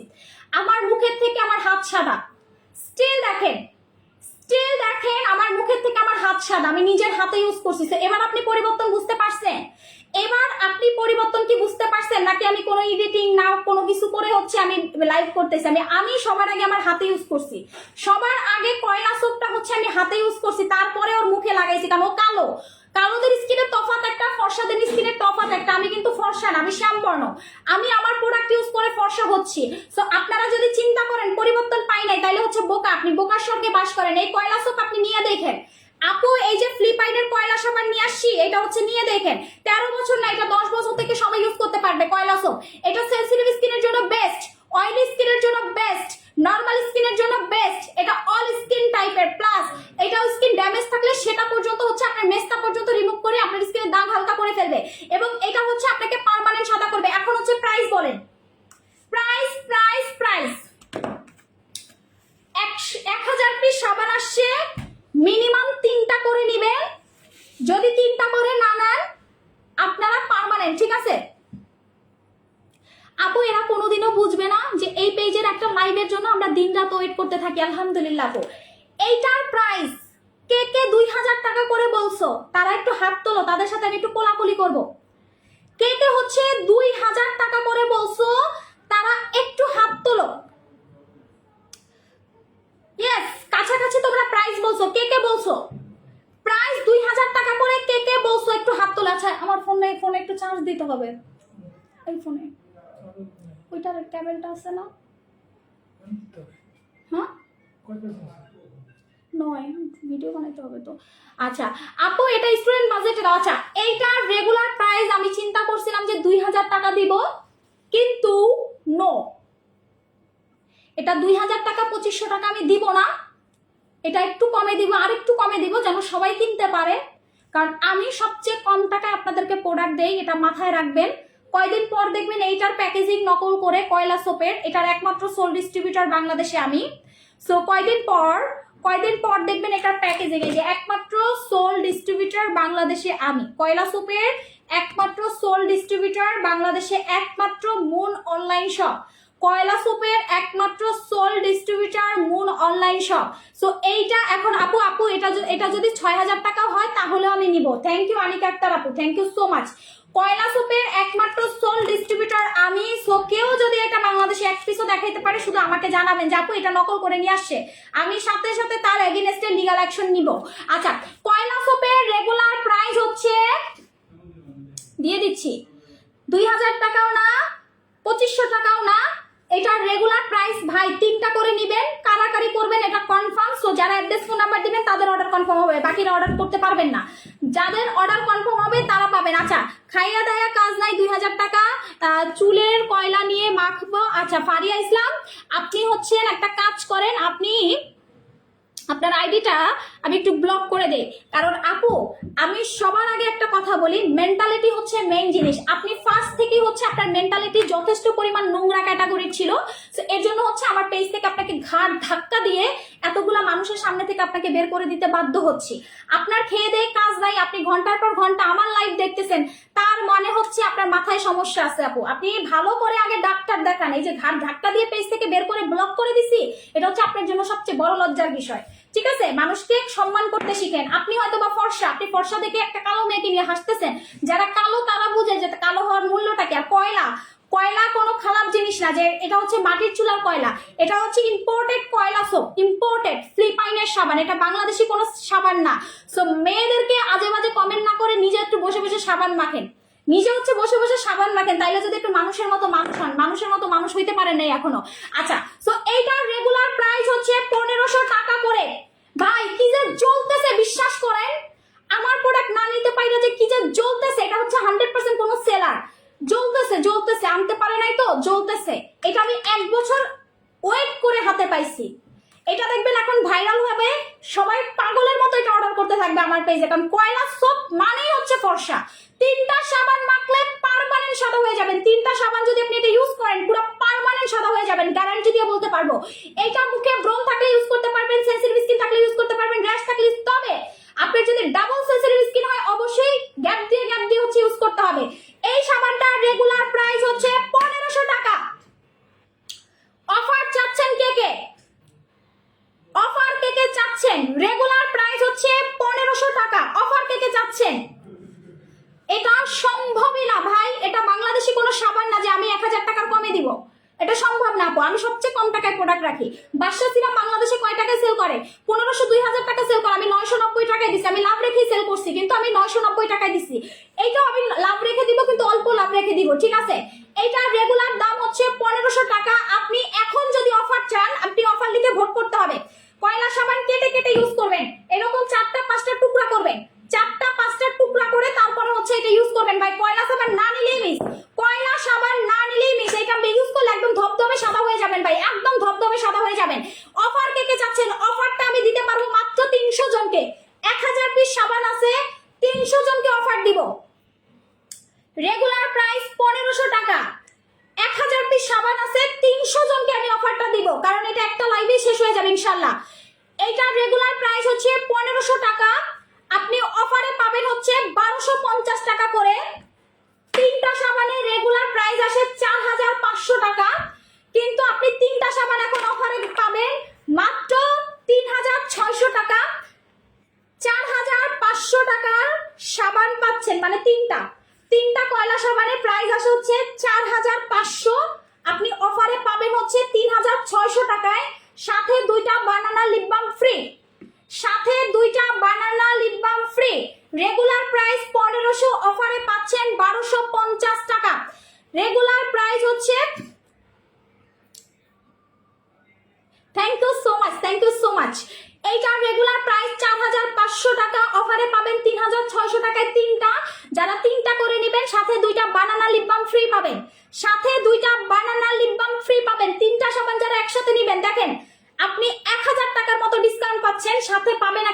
আমার মুখের থেকে আমার হাত সাদা, স্টিল দেখেন, স্টিল দেখেন আমার মুখের থেকে আমার হাত স্বাদ, আমি নিজের হাতে ইউজ করছি। এবার আপনি পরিবর্তন বুঝতে পারছেন? এবার আপনি পরিবর্তন কি বুঝতে পারছেন, নাকি আমি কোনো এডিটিং না কোনো কিছু করে হচ্ছে আমি লাইভ করতেছি? আমি সবার আগে আমার হাতে ইউজ করছি, সবার আগে কয়লা সোপটা হচ্ছে আমি হাতে ইউজ করছি, তারপরে ওর মুখে লাগাইছি, কারণ ও কালো। কালোদের স্কিনের তফাৎ একটা, ফর্সাদের স্কিনের তফাৎ একটা। আমি কিন্তু ফর্সা না, আমি শ্যামবর্ণ। আমি আমার প্রোডাক্ট ইউজ করে ফর্সা হচ্ছি। সো আপনারা যদি চিন্তা করেন পরিবর্তন পাই নাই, তাইলে হচ্ছে বোকা, আপনি বোকার স্বর্গে বাস করেন। এই কয়লা সোপ আপনি নিয়ে দেখেন আপু, এই যে ফ্লিপাইডের কয়লা সাবান নিয়ে আসছি, এটা হচ্ছে নিয়ে দেখেন 13 বছর না, এটা 10 বছর থেকে সবাই ইউজ করতে পারবে কয়লা সোপ। এটা সেনসিটিভ স্কিনের জন্য বেস্ট, অয়েলি স্কিনের জন্য বেস্ট, নর্মাল স্কিনের জন্য বেস্ট। এটা অল স্কিন টাইপের, প্লাস এটাও স্কিন ড্যামেজ থাকলে সেটা পর্যন্ত হচ্ছে আপনার মেস্তা পর্যন্ত রিমুভ করে আপনার স্কিনের দাগ হালকা করে ফেলবে, এবং এটা হচ্ছে আপনাকে পার্মানেন্ট সাদা করবে। এখন হচ্ছে প্রাইস বলেন, প্রাইস প্রাইস প্রাইস 1000 পিস সাবান আসছে, মিনিমাম 3টা করে নিবেন। যদি 3টা করে না নেন আপনারা পার্মানেন্ট, ঠিক আছে? আপু এরা কোনোদিনও বুঝবে না যে এই পেজের একটা লাইভের জন্য আমরা দিন রাত ওয়েট করতে থাকি। আলহামদুলিল্লাহ আপু, এইটার প্রাইস কে কে 2000 টাকা করে বলছো তারা একটু হাত তোলো, তাদের সাথে আমি একটু কোলাকুলি করব। কে কে হচ্ছে 2000 টাকা করে বলছো তারা একটু হাত তোলো। ইয়েস, কাছাকাছি তোমরা প্রাইস বলছো। কে কে বলছো প্রাইস 2000 টাকা করে? কে কে বলছো একটু হাত তোলো। আচ্ছা, আমার ফোনে একটু চার্জ দিতে হবে। এই ফোনে ওইটার কেবলটা আছে না? হ্যাঁ, নয়, ভিডিও বানাইতে হবে তো। আচ্ছা আপু, এটা স্টুডেন্ট বাজেটের। আচ্ছা, এইটার রেগুলার প্রাইস আমি চিন্তা করছিলাম যে 2000 টাকা দিব, কিন্তু নো, এটা 2000 টাকা 2500 টাকা আমি দিব না। এটা একটু কমে দিব, আর একটু কমে দিব, যেন সবাই কিনতে পারে, কারণ আমি সবচেয়ে কম টাকায় আপনাদেরকে প্রোডাক্ট দেই, এটা মাথায় রাখবেন। কয়দিন পর দেখবেন এইটার প্যাকেজিং নকল করে কয়লা সোপের, এটার একমাত্র সোল ডিস্ট্রিবিউটর বাংলাদেশে আমি। সো কয়দিন পর দেখবেন এটার প্যাকেজিং, এই যে একমাত্র সোল ডিস্ট্রিবিউটর বাংলাদেশে আমি, কয়লা সোপের একমাত্র সোল ডিস্ট্রিবিউটর বাংলাদেশে, একমাত্র মুন অনলাইন শপ, কয়লা সোপের একমাত্র soul distributor moon online shop. So এইটা এখন আপু এটা যদি 6000 টাকা হয় তাহলে আমি নিব। থ্যাংক ইউ আনিকা আক্তার আপু, থ্যাংক ইউ সো মাচ। কয়লা সোপের একমাত্র সোল ডিস্ট্রিবিউটর আমি। সো কেউ যদি এটা বাংলাদেশে এক পিসও দেখাইতে পারে, শুধু আমাকে জানাবেন যে আপু এটা নকল করে নিয়ে আসছে, আমি সাথে সাথে তার এগেইনস্টে লিগ্যাল অ্যাকশন নিব। আচ্ছা, কয়লা সোপের রেগুলার প্রাইস হচ্ছে, দিয়ে দিচ্ছি, 2000 টাকাও না, 2500 টাকাও না। এটার রেগুলার প্রাইস ভাই 3টা করে নিবেন, কারাকারি করবেন, এটা কনফার্ম। সো যারা অ্যাড্রেস ফোন নাম্বার দিবেন তাদের অর্ডার কনফার্ম হবে, বাকিরা অর্ডার করতে পারবেন না। যাদের অর্ডার কনফার্ম হবে তারা পাবেন। আচ্ছা, খাইয়া দায়া কাজ নাই, 2000 টাকা চুলের কয়লা নিয়ে মাখবো। আচ্ছা ফারিয়া ইসলাম, আপনি হচ্ছেন একটা কাজ করেন, আপনি আপনার আইডিটা আমি একটু ব্লক করে দেই, কারণ আপু আমি সবার আগে একটা কথা বলি, মেন্টালিটি হচ্ছে মেইন জিনিস। আপনি ফার্স্ট থেকেই হচ্ছে আপনার মেন্টালিটি যথেষ্ট পরিমাণ নোংরা ক্যাটাগরির ছিল, সো এর জন্য হচ্ছে আমার পেজ থেকে আপনাকে ঘাড় ধাক্কা দিয়ে এতগুলা মানুষের সামনে থেকে আপনাকে বের করে দিতে বাধ্য হচ্ছি। আপনার খেয়ে দেয়ে কাজ নাই, আপনি ঘন্টার পর ঘন্টা আমার লাইভ দেখতেছেন, তার মানে হচ্ছে আপনার মাথায় সমস্যা আছে আপু। আপনি ভালো করে আগে ডাক্তার দেখান। এই যে ঘাড় ধাক্কা দিয়ে পেজ থেকে বের করে ব্লক করে দিছি, এটা হচ্ছে আপনার জন্য সবচেয়ে বড় লজ্জার বিষয়। ঠিক আছে, মানুষকে সম্মান করতে শিখেন। আপনি হয়তো বা ফর্সা, আপনি ফর্সা দেখে একটা কালো মেয়েকে নিয়ে হাসতেছেন, যারা কালো তারা বুঝে যে কালো হওয়ার মূল্যটা কি। আর কয়লা কোনো খারাপ জিনিস না, যে এটা হচ্ছে মাটির চুলার কয়লা, এটা হচ্ছে ইম্পোর্টেড কয়লা সোপ, ইম্পোর্টেড ফিলিপাইনের সাবান, এটা বাংলাদেশি কোনো সাবান না। সো মেয়েদেরকে আজে বাজে কমেন্ট না করে নিজে একটু বসে বসে সাবান মাখেন, নিজে হচ্ছে বসে বসে সাবান মাখেন, তাইলে যদি একটু মানুষের মতো মানুষ হন। মানুষের মতো মানুষ হইতে পারেন নাই এখনো। আচ্ছা, সো এইটার রেগুলার প্রাইস হচ্ছে 1500 টাকা করে। ভাই কি যে জ্বলতেছে, বিশ্বাস করেন আমার প্রোডাক্ট না নিতে পাইলে যে কি যে জ্বলতেছে, এটা হচ্ছে 100% কোনো সেলার। জ্বলতেছে আনতে পারে নাই তো জ্বলতেছে। এটা আমি 1 বছর ওয়েট করে হাতে পাইছি। এটা দেখবেন এখন ভাইরাল হবে, সবাই পাগলের মতো এটা অর্ডার করতে থাকবে আমার পেজে, কারণ কয়লা সোপ মানেই হচ্ছে ফর্সা। 3টা সাবান মাখলে পার্মানেন্ট সাদা হয়ে যাবেন। 3টা সাবান যদি আপনি এটা ইউজ করেন পুরো পার্মানেন্ট সাদা হয়ে যাবেন, গ্যারান্টি দিয়ে বলতে পারবো। এইটা মুখে ব্রণ থাকলে ইউজ করতে পারবেন, সেনসিটিভ স্কিন থাকলে ইউজ করতে পারবেন, র্যাশ থাকলে। তবে আপনার যদি ডাবল সেনসিটিভ স্কিন হয় অবশ্যই গ্যাপ দিয়ে হচ্ছে ইউজ করতে হবে। এই সাবানটার রেগুলার প্রাইস হচ্ছে 1500 টাকা। অফার চাচ্ছেন কে কে? অফার কে কে চাচ্ছেন? রেগুলার প্রাইস হচ্ছে 1500 টাকা। পাচ্ছেন? এটা সম্ভবই না ভাই, এটা বাংলাদেশি কোনো সাবান না যে আমি 1000 টাকার কমে দিব, এটা সম্ভব না আপু। আমি সবচেয়ে কম টাকায় প্রোডাক্ট রাখি। বাদশা সিরাম বাংলাদেশে কয় টাকায় সেল করে? 1500-2000 টাকা সেল করে, আমি 990 টাকায় দিছি। আমি লাভ রেখেই সেল করছি, কিন্তু আমি 990 টাকায় দিছি। এইটাও আমি লাভ রেখে দিব, কিন্তু অল্প লাভ রেখে দিব, ঠিক আছে? এইটার রেগুলার দাম হচ্ছে 1500 টাকা। আপনি এখন যদি অফার চান, আপনি অফার লিখে ভোট করতে হবে। কয়লা সাবান কেটে কেটে ইউজ করবেন, এরকম 4টা-5টা টুকরা করবেন, 4টা-5টা টুকরা করে তারপরে হচ্ছে এটা ইউজ করবেন ভাই। কয়লা সাবান না নিলেই মিস, কয়লা সাবান না নিলেই মিস। এটা ইউজ করলে একদম ধবধবে সাদা হয়ে যাবেন ভাই, একদম ধবধবে সাদা হয়ে যাবেন। অফার কে কে চাচ্ছেন? অফারটা আমি দিতে পারবো মাত্র 300 জনকে। 1000 পিস সাবান আছে, 300 জনকে অফার দিব। রেগুলার প্রাইস 1500 টাকা, 1000 পিস সাবান আছে, 300 জনকে আমি অফারটা দিব, কারণ এটা একটা লাইভে শেষ হয়ে যাবে ইনশাআল্লাহ। এইটার রেগুলার প্রাইস হচ্ছে 1500 টাকা, আপনি অফারে পাবেন হচ্ছে 1250 টাকা করে। 3টা সাবানের রেগুলার প্রাইস আসে 4500 টাকা, কিন্তু আপনি 3টা সাবান এখন অফারে পাবেন মাত্র 3600 টাকা। 4500 টাকার সাবান পাচ্ছেন, মানে তিনটা কয়লা সাবানের প্রাইস আসে হচ্ছে 4500, আপনি অফারে পাবেন হচ্ছে 3600 টাকায়, সাথে 2টা বানানা লিপ বাম ফ্রি, সাথে 2টা banana lip balm free. Regular price 1500, অফারে পাচ্ছেন 1250 টাকা। রেগুলার প্রাইস হচ্ছে, thank you so much, thank you so much. এইটার রেগুলার প্রাইস 4500 টাকা, অফারে পাবেন 3600 টাকায় 3টা। যারা 3টা করে নেবেন সাথে 2টা বানানা লিপ বাম ফ্রি পাবেন, সাথে 2টা বানানা লিপ বাম ফ্রি পাবেন। 3টা সাবান যারা একসাথে নেবেন, দেখেন আপনি 1000 টাকার মতো ডিসকাউন্ট পাচ্ছেন, সাথে পাবেন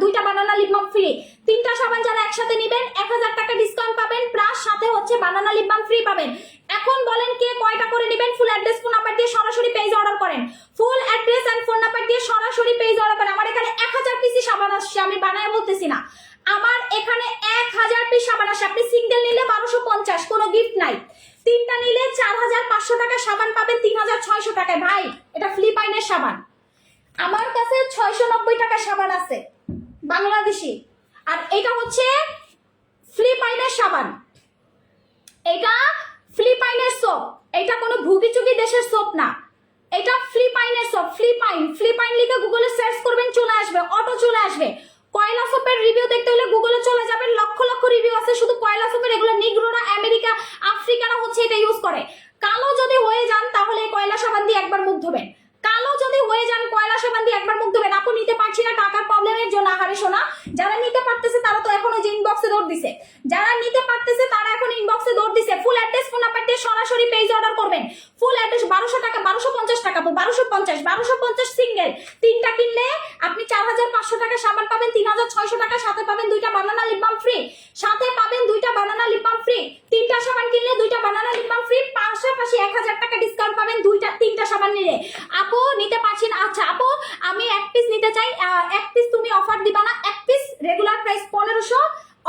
2টা বানানা লিপ বাম ফ্রি। 3টা সাবান যারা একসাথে নেবেন 1000 টাকা ডিসকাউন্ট পাবেন, প্লাস সাথে হচ্ছে বানানা লিপ বাম ফ্রি পাবেন। এখন বলেন কে কয়টা করে নেবেন? ফুল অ্যাড্রেস ফোন নাম্বার দিয়ে সরাসরি পেজ অর্ডার করেন, full address and phone number দিয়ে সরাসরি পেজ অর্ডার করেন। আমার এখানে 1000 পিসই সাবান আসছে, আমি বানায় বলতেছি না, আমার এখানে 1000 পিস সাবান আসে। আপনি সিঙ্গেল নিলে 1250, কোনো গিফট নাই। 3টা নিলে 4500 টাকা সাবান পাবেন 3600 টাকায়। ভাই এটা ফিলিপাইনের সাবান, আমার কাছে 690 টাকা সাবান আছে বাংলাদেশি, আর এটা হচ্ছে ফিলিপাইনের সাবান, এটা ফিলিপাইনের সোপ, এটা কোনো ভুগিচুগি দেশের সোপ না, এটা ফিলিপাইনের সোপ। ফিলিপাইন লিখে গুগলে সার্চ করবেন, চলে আসবে, অটো চলে আসবে। কয়লা সোপের রিভিউ দেখতে হলে গুগলে চলে যাবেন, লক্ষ লক্ষ রিভিউ আছে শুধু কয়লা সোপের। এগুলো নিগ্রোরা, আমেরিকা, আফ্রিকারা হচ্ছে এটা ইউজ করে। কালো যদি হয়ে যান তাহলে এই কয়লা সাবান দিয়ে একবার মুখ ধোবেন, কালো যদি হয়ে যান কয়লা সাবান দিয়ে একবার মুখ ধোবেন। আপু নিতে পারছি না টাকার প্রবলেমের জন্য, আহারে শোনা। যারা নিতে পারতেছে তারা তো এখন ওই যে ইনবক্সে দৌড় দিছে, যারা নিতে পারতেছে তারা এখন ইনবক্সে দৌড় দিছে। ফুল অ্যাড্রেস ফোন নাম্বার দিয়ে সরাসরি পেজ অর্ডার করবেন। ফুল অ্যাড্রেস 1200 টাকা, 1250 টাকা, 1250 সিঙ্গেল। 3টা কিনলে আপনি 4500 টাকা সাবান পাবেন, 3600 টাকা, সাথে পাবেন 2টা বানানা লিপ বাম ফ্রি, সাথে পাবেন 2টা বানানা লিপ বাম ফ্রি। 3টা সাবান কিনলে 2টা বানানা লিপ বাম ফ্রি, পাশাপাশি 1000 টাকা ডিসকাউন্ট পাবেন 3টা সাবান নিলে। আপু নিতে পারছেন? আচ্ছা আপু আমি 1 পিস নিতে চাই, 1 পিস তুমি অফার দিবা না? 1 পিস রেগুলার প্রাইস 1500,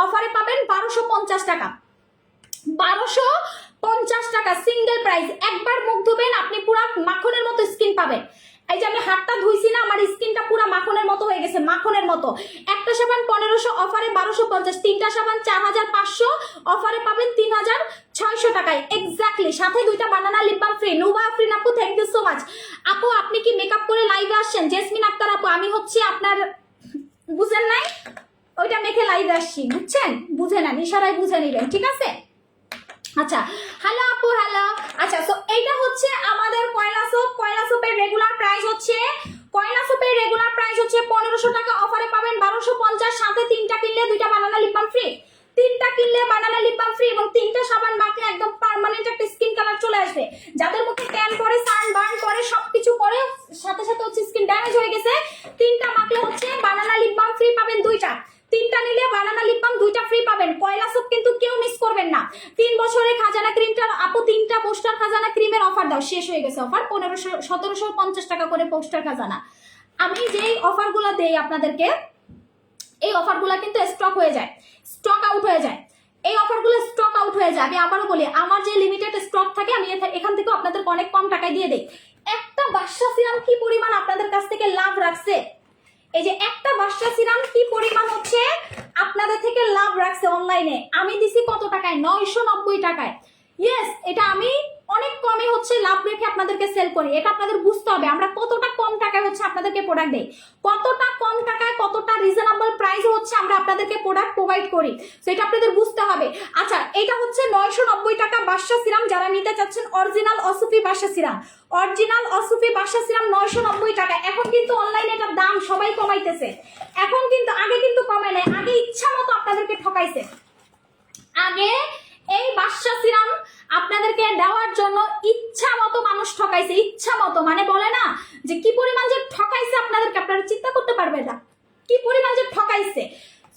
অফারে পাবেন 1250 টাকা, 1250 টাকা সিঙ্গেল প্রাইস। একবার মুখ ধুবেন আপনি পুরো মাখনের মতো স্কিন পাবেন। এই যে আমি হাতটা ধুইছি না, আমার স্কিনটা পুরো মাখনের মতো হয়ে গেছে, মাখনের মতো। একটা সাবান 1500, অফারে 1250, 3টা সাবান 4500, অফারে পাবেন 3600 টাকায় এক্স্যাক্টলি, সাথে 2টা banana lip balm free. নুবা Afrin আপু থ্যাংক ইউ সো মাচ। আপু আপনি কি মেকআপ করে লাইভে আসছেন? জেসমিন আক্তার আপু, আমি হচ্ছে আপনার, বুঝেন নাই, ওইটা মেখে লাইভে আসছি, বুঝছেন? বুঝে নেন, ইশারায় বুঝে নিবেন, ঠিক আছে? আচ্ছা হ্যালো আপু, হ্যালো। আচ্ছা সো এইটা হচ্ছে আমাদের কয়লা সোপ। কয়লা সোপের রেগুলার প্রাইস হচ্ছে, কয়লা সোপের রেগুলার প্রাইস হচ্ছে 1500 টাকা, অফারে পাবেন 1250, সাথে 3টা কিনলে 2টা বানানা লিপ বাম ফ্রি, 3টা কিনলে বানানা লিপ বাম ফ্রি, এবং 3টা সাবান মাখলে একদম পার্মানেন্ট একটা স্কিন কালার চলে আসবে। যাদের মুখে ট্যান করে, সানবার্ন করে, সবকিছু করে, সাথে সাথে হচ্ছে স্কিন ড্যামেজ হয়ে গেছে, 3টা মাখলে হচ্ছে বানানা লিপ বাম ফ্রি পাবেন 2টা। 3টা নিলে বানানা লিপ বাম 2টা ফ্রি পাবেন। কয়লা সোপ কিন্তু কেউ মিস করবেন না। 3 বছরের খাজানা ক্রিমটার আপু 3টা পোস্টার খাজানা ক্রিমের অফার দাও, শেষ হয়ে গেছে অফার। 1750 টাকা করে পোস্টার খাজানা। আমি যেই অফারগুলো দেই আপনাদেরকে, এই অফারগুলো কিন্তু স্টক হয়ে যায়, স্টক আউট হয়ে যায়, এই অফারগুলো স্টক আউট হয়ে যায়। আমি আবারও বলি, আমার যে লিমিটেড স্টক থাকে আমি এখান থেকে আপনাদের অনেক কম টাকায় দিয়ে দেই। একটা বাদশা সিরাম কি পরিমাণ আপনাদের কাছ থেকে লাভ রাখছে, এই যে একটা বাদশা সিরাম কি পরিমাণ হচ্ছে আপনাদের থেকে লাভ রাখছে। রাখছে অনলাইনে, আমি দিছি কত টাকায়? 990 টাকায়। ইয়েস, এটা আমি অনেক কমে হচ্ছে লাভ রেখে আপনাদেরকে সেল করি। এটা আপনাদের বুঝতে হবে আমরা কতটা কম টাকায় হচ্ছে আপনাদেরকে প্রোডাক্ট দেই, কতটা কম টাকায় কতটা রিজনেবল প্রাইসে হচ্ছে আমরা আপনাদেরকে প্রোডাক্ট প্রোভাইড করি, সেটা আপনাদের বুঝতে হবে। আচ্ছা, এটা হচ্ছে 990 টাকা বাদশা সিরাম। যারা নিতে চাচ্ছেন অরিজিনাল অসুফি বাদশা সিরাম, অরিজিনাল অসুফি বাদশা সিরাম 990 টাকা। এখন কিন্তু অনলাইনে এটার দাম সবাই কমাইতেছে, এখন কিন্তু, আগে কিন্তু কমায় নাই, আগে ইচ্ছা মতো আপনাদেরকে ঠকাইছে। আগে এই বাদশা সিরাম আপনাদেরকে দেওয়ার জন্য ইচ্ছা মতো মানুষ ঠকাইছে, ইচ্ছা মতো, মানে বলে না যে কি পরিমাণ যে ঠকাইছে আপনাদেরকে, আপনারা চিন্তা করতে পারবেন না কি পরিমাণ যে ঠকাইছে।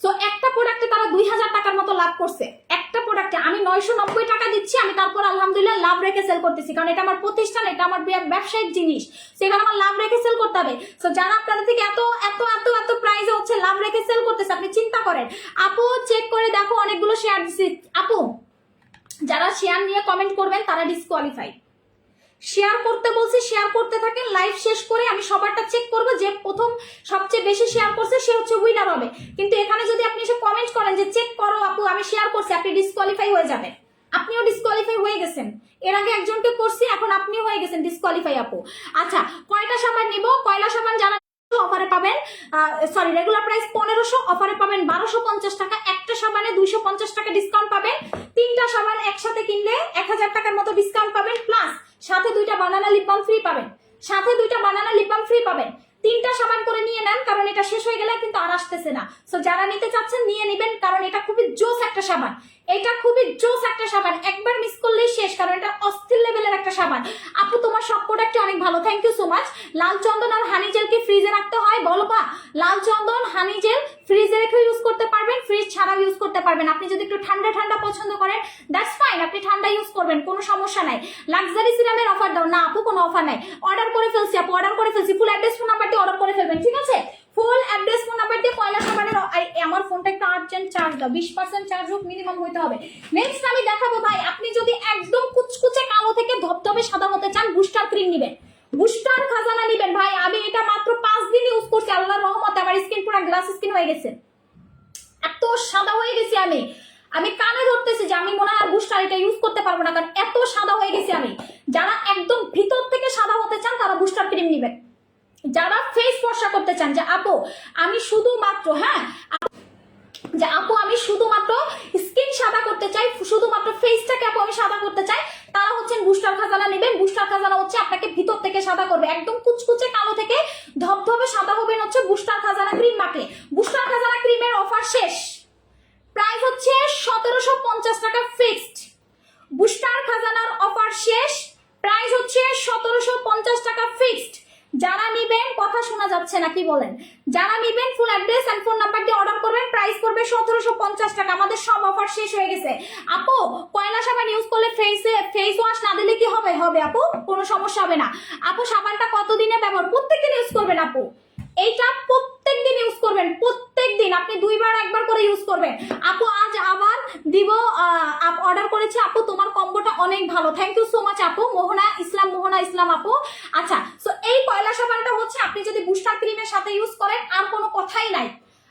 সো একটা প্রোডাক্টে তারা 2000 টাকার মতো লাভ করছে, একটা প্রোডাক্টে। আমি 990 টাকা দিচ্ছি, আমি তারপর আলহামদুলিল্লাহ লাভ রেখে সেল করতেছি, কারণ এটা আমার প্রতিষ্ঠান, এটা আমার ব্যবসায়িক জিনিস, সেখানে আমার লাভ রেখে সেল করতে হবে। সো যারা আপনাদের থেকে এত এত এত এত প্রাইসে হচ্ছে লাভ রেখে সেল করতেছে, আপনি চিন্তা করেন। আপু চেক করে দেখো, অনেকগুলো শেয়ার দিচ্ছি। আপু, যারা শেয়ার নিয়ে কমেন্ট করবেন তারা ডিসকোয়ালিফাই। শেয়ার করতে বলছি, শেয়ার করতে থাকেন, লাইভ শেষ করে আমি সবারটা চেক করবো, যে প্রথম সবচেয়ে বেশি শেয়ার করছে সে হচ্ছে উইনার হবে। কিন্তু এখানে যদি আপনি এসে কমেন্ট করেন যে চেক করো আপু আমি শেয়ার করছি, আপনি ডিসকোয়ালিফাই হয়ে যাবেন। আপনিও ডিসকোয়ালিফাই হয়ে গেছেন, এর আগে একজনকে করছি, এখন আপনিও হয়ে গেছেন ডিসকোয়ালিফাই আপু। আচ্ছা, কয়টা সাবান নিব? কয়লা সাবান যারা অফারে পাবেন, সরি রেগুলার প্রাইস 1500, অফারে পাবেন 1250 টাকা। একটা সাবানে 250 টাকা ডিসকাউন্ট পাবেন। তিনটা সাবান একসাথে কিনলে 1000 টাকার মতো ডিসকাউন্ট পাবেন, প্লাস সাথে 2টা বানানা লিপ বাম ফ্রি পাবেন, সাথে 2টা বানানা লিপ বাম ফ্রি পাবেন। 3টা সাবান করে নিয়ে নেন, কারণ এটা শেষ হয়ে গেলে কিন্তু আর আসতেছে না। সো যারা নিতে চাচ্ছেন নিয়ে নেবেন, কারণ এটা খুবই জোস একটা সাবান, এটা খুবই জোস একটা সাবান, একবার মিস করলেই শেষ, কারণ এটা অস্থির লেভেলের একটা সাবান। আপু তোমার সব প্রোডাক্টই অনেক ভালো, থ্যাংক ইউ সো মাচ। লাল চন্দন আর হানি জেল কি ফ্রিজে রাখতে হয়? বলবা, লাল চন্দন হানি জেল ফ্রিজে রেখে ইউজ করতে পারবেন, ফ্রিজ ছাড়াও ইউজ করতে পারবেন। আপনি যদি একটু ঠান্ডা ঠান্ডা পছন্দ করেন দ্যাটস ফাইন, আপনি ঠান্ডা ইউজ করবেন, কোনো সমস্যা নাই। লাক্সারি সিরামের অফার দাও না আপু, কোনো অফার নাই। অর্ডার করে ফেলছি আপু, অর্ডার করে ফেলছি, ফুল অ্যাড্রেস ফোন নাম্বার দিয়ে অর্ডার করে ফেলবেন, ঠিক আছে? ফুল অ্যাড্রেস ফোন নাম্বার দিয়ে কয়লা সাবানের, আমার ফোনটা একটু আর্জেন্ট চার্জ দাও, 20% চার্জ হোক মিনিমাম হইতে হবে। নেক্সট আমি দেখাবো ভাই, আপনি যদি একদম কুচকুচে কালো থেকে ধবধবে সাদা হতে চান, বুস্টার ক্রিম নিবেন, বুস্টার খাজানা নিবেন ভাই। আমি এটা মাত্র 5 দিন ইউজ করছি, আল্লাহর রহমতে আমার স্কিন পুরো গ্লাস স্কিন হয়ে গেছে, এত সাদা হয়ে গেছি আমি। আমি কানে ধরতেছি যে আমি মনে হয় আর বুস্টার এটা ইউজ করতে পারবো না, কারণ এত সাদা হয়ে গেছি আমি। যারা একদম ভিতর থেকে সাদা হতে চান তারা বুস্টার ক্রিম নিবেন। যারা ফেস ফর্সা করতে চান যে আপু আমি শুধুমাত্র, হ্যাঁ যে আপু আমি শুধুমাত্র স্কিন সাদা করতে চাই, শুধুমাত্র ফেসটাকে আপু আমি সাদা করতে চাই, তারা হচ্ছেন বুস্টার খাজানা নেবেন। বুস্টার খাজানা হচ্ছে আপনাকে ভিতর থেকে সাদা করবে, একদম কুচকুচে কালো থেকে ধবধবে সাদা হবেন হচ্ছে বুস্টার খাজানা ক্রিম মাখলে। বুস্টার খাজানা ক্রিমের অফার শেষ, প্রাইস হচ্ছে 1750 টাকা ফিক্সড। বুস্টার খাজানার অফার শেষ, প্রাইস হচ্ছে 1750 টাকা ফিক্সড। যারা নিবেন, কথা শোনা যাচ্ছে না কি বলেন, যারা নিবেন full address and phone number দিয়ে অর্ডার করবেন, প্রাইস করবে 1750 টাকা। আমাদের সব অফার শেষ হয়ে গেছে আপু। কয়লা সাবান ইউজ করলে ফেস ওয়াশ না দিলে কি হবে? হবে আপু, কোনো সমস্যা হবে না আপু। সাবানটা কতদিনে ব্যবহার? প্রত্যেকদিন ইউজ করবেন আপু, এইটা প্রত্যেকদিন ইউজ করবেন, প্রত্যেকদিন আপনি 2 বার 1 বার করে ইউজ করবেন আপু। আজ আবার দিব, অর্ডার করেছি আপু, তোমার কম্বোটা অনেক ভালো, থ্যাংক ইউ সো মাচ আপু। মোহনা ইসলাম আপু। আচ্ছা, সো এই কয়লা সাবানটা হচ্ছে আপনি যদি বুস্টার ক্রিমের সাথে ইউজ করেন আর কোনো কথাই নাই,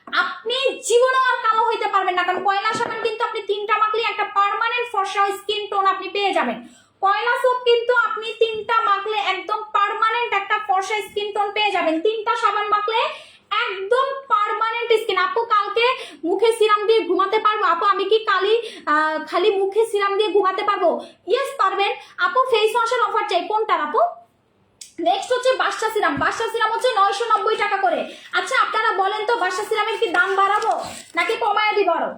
আপনি জীবনে আর কালো হইতে পারবেন না, কারণ কয়লা সাবান কিন্তু আপনি 3টা মাখলে একটা পার্মানেন্ট ফর্সা স্কিন টোন আপনি পেয়ে যাবেন। কয়লা সোপ কিন্তু আপনি 3টা মাখলে একদম পার্মানেন্ট একটা ফর্সা স্কিন টোন পেয়ে যাবেন, 3টা সাবান মাখলে একদম পার্মানেন্ট স্কিন। আপু কালকে মুখে সিরাম দিয়ে ঘুমাতে পারবো আপু? আমি কি খালি মুখে সিরাম দিয়ে ঘুমাতে পারবো? ইয়েস পারবেন আপু। ফেস ওয়াশের অফার চাই, কোনটার আপু? নেক্সট হচ্ছে বাদশা সিরাম। বাদশা সিরাম হচ্ছে 990 টাকা করে। আচ্ছা আপনারা বলেন তো, বাদশা সিরামের কি দাম বাড়াবো নাকি কমায় দিব? আরো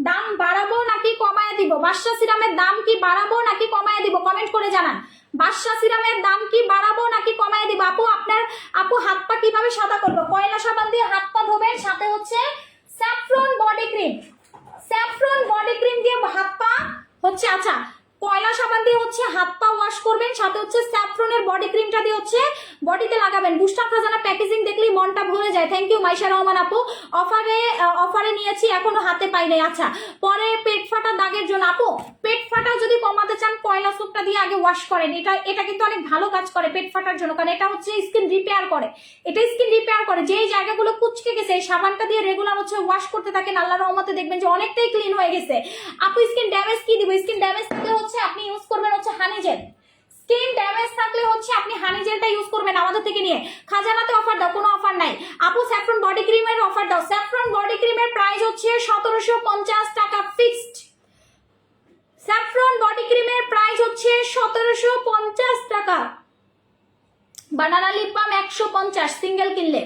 দাম বাড়াবো নাকি কমায় দিব? বাদশা সিরামের দাম কি বাড়াবো নাকি কমায় দিব? কমেন্ট করে জানান। বাদশা সিরামের দাম কি বাড়াবো নাকি কমায় দিব? আপু আপনার আপু হাত পা কিভাবে সাদা করবো? কয়লা সাবান দিয়ে হাত পা ধোবেন, সাথে হচ্ছে saffron body cream, saffron body cream দিয়ে হাত পা হচ্ছে, আচ্ছা কয়লা সাবান দিয়ে হচ্ছে হাত পা ওয়াশ করবেন, সাথে হচ্ছে স্যাফরনের বডি ক্রিমটা দিয়ে হচ্ছে বডিতে লাগাবেন। বুস্টার খাজানা প্যাকেজিং দেখলেই মনটা ভরে যায়। থ্যাংক ইউ মাইশা রহমান আপু। অফারে নিয়েছি, এখনো হাতে পাই নাই। আচ্ছা, পরে পেট ফাটা দাগের জন্য আপু, পেট ফাটা যদি কমাতে চান পয়লা সোপটা দিয়ে আগে ওয়াশ করেন। এটা কিন্তু অনেক ভালো কাজ করে পেট ফাটার জন্য, কারণ এটা হচ্ছে স্কিন রিপেয়ার করে। এটা স্কিন রিপেয়ার করে, যেই জায়গাগুলো কুচকে গেছে এই সাবানটা দিয়ে রেগুলার হচ্ছে ওয়াশ করতে থাকেন, আল্লাহ রহমতে দেখবেন যে অনেকটাই ক্লিন হয়ে গেছে। আপু স্কিন ড্যামেজ কি দিব? স্কিন ড্যামেজ থাকলে হচ্ছে আপনি ইউজ করবেন হচ্ছে হানি জেল। স্কিন ড্যামেজ থাকলে হচ্ছে আপনি হানি জেলটা ইউজ করবেন আমাদের থেকে নিয়ে। খাজানাতে অফার দাও, কোনো অফার নাই আপু। স্যাফরন বডি ক্রিমের অফার দাও। স্যাফরন বডি ক্রিমের প্রাইস হচ্ছে 1750 টাকা ফিক্সড। স্যাফরন বডি ক্রিমের প্রাইস হচ্ছে 1750 টাকা। বানানা লিপ বাম 150 সিঙ্গেল কিনলে।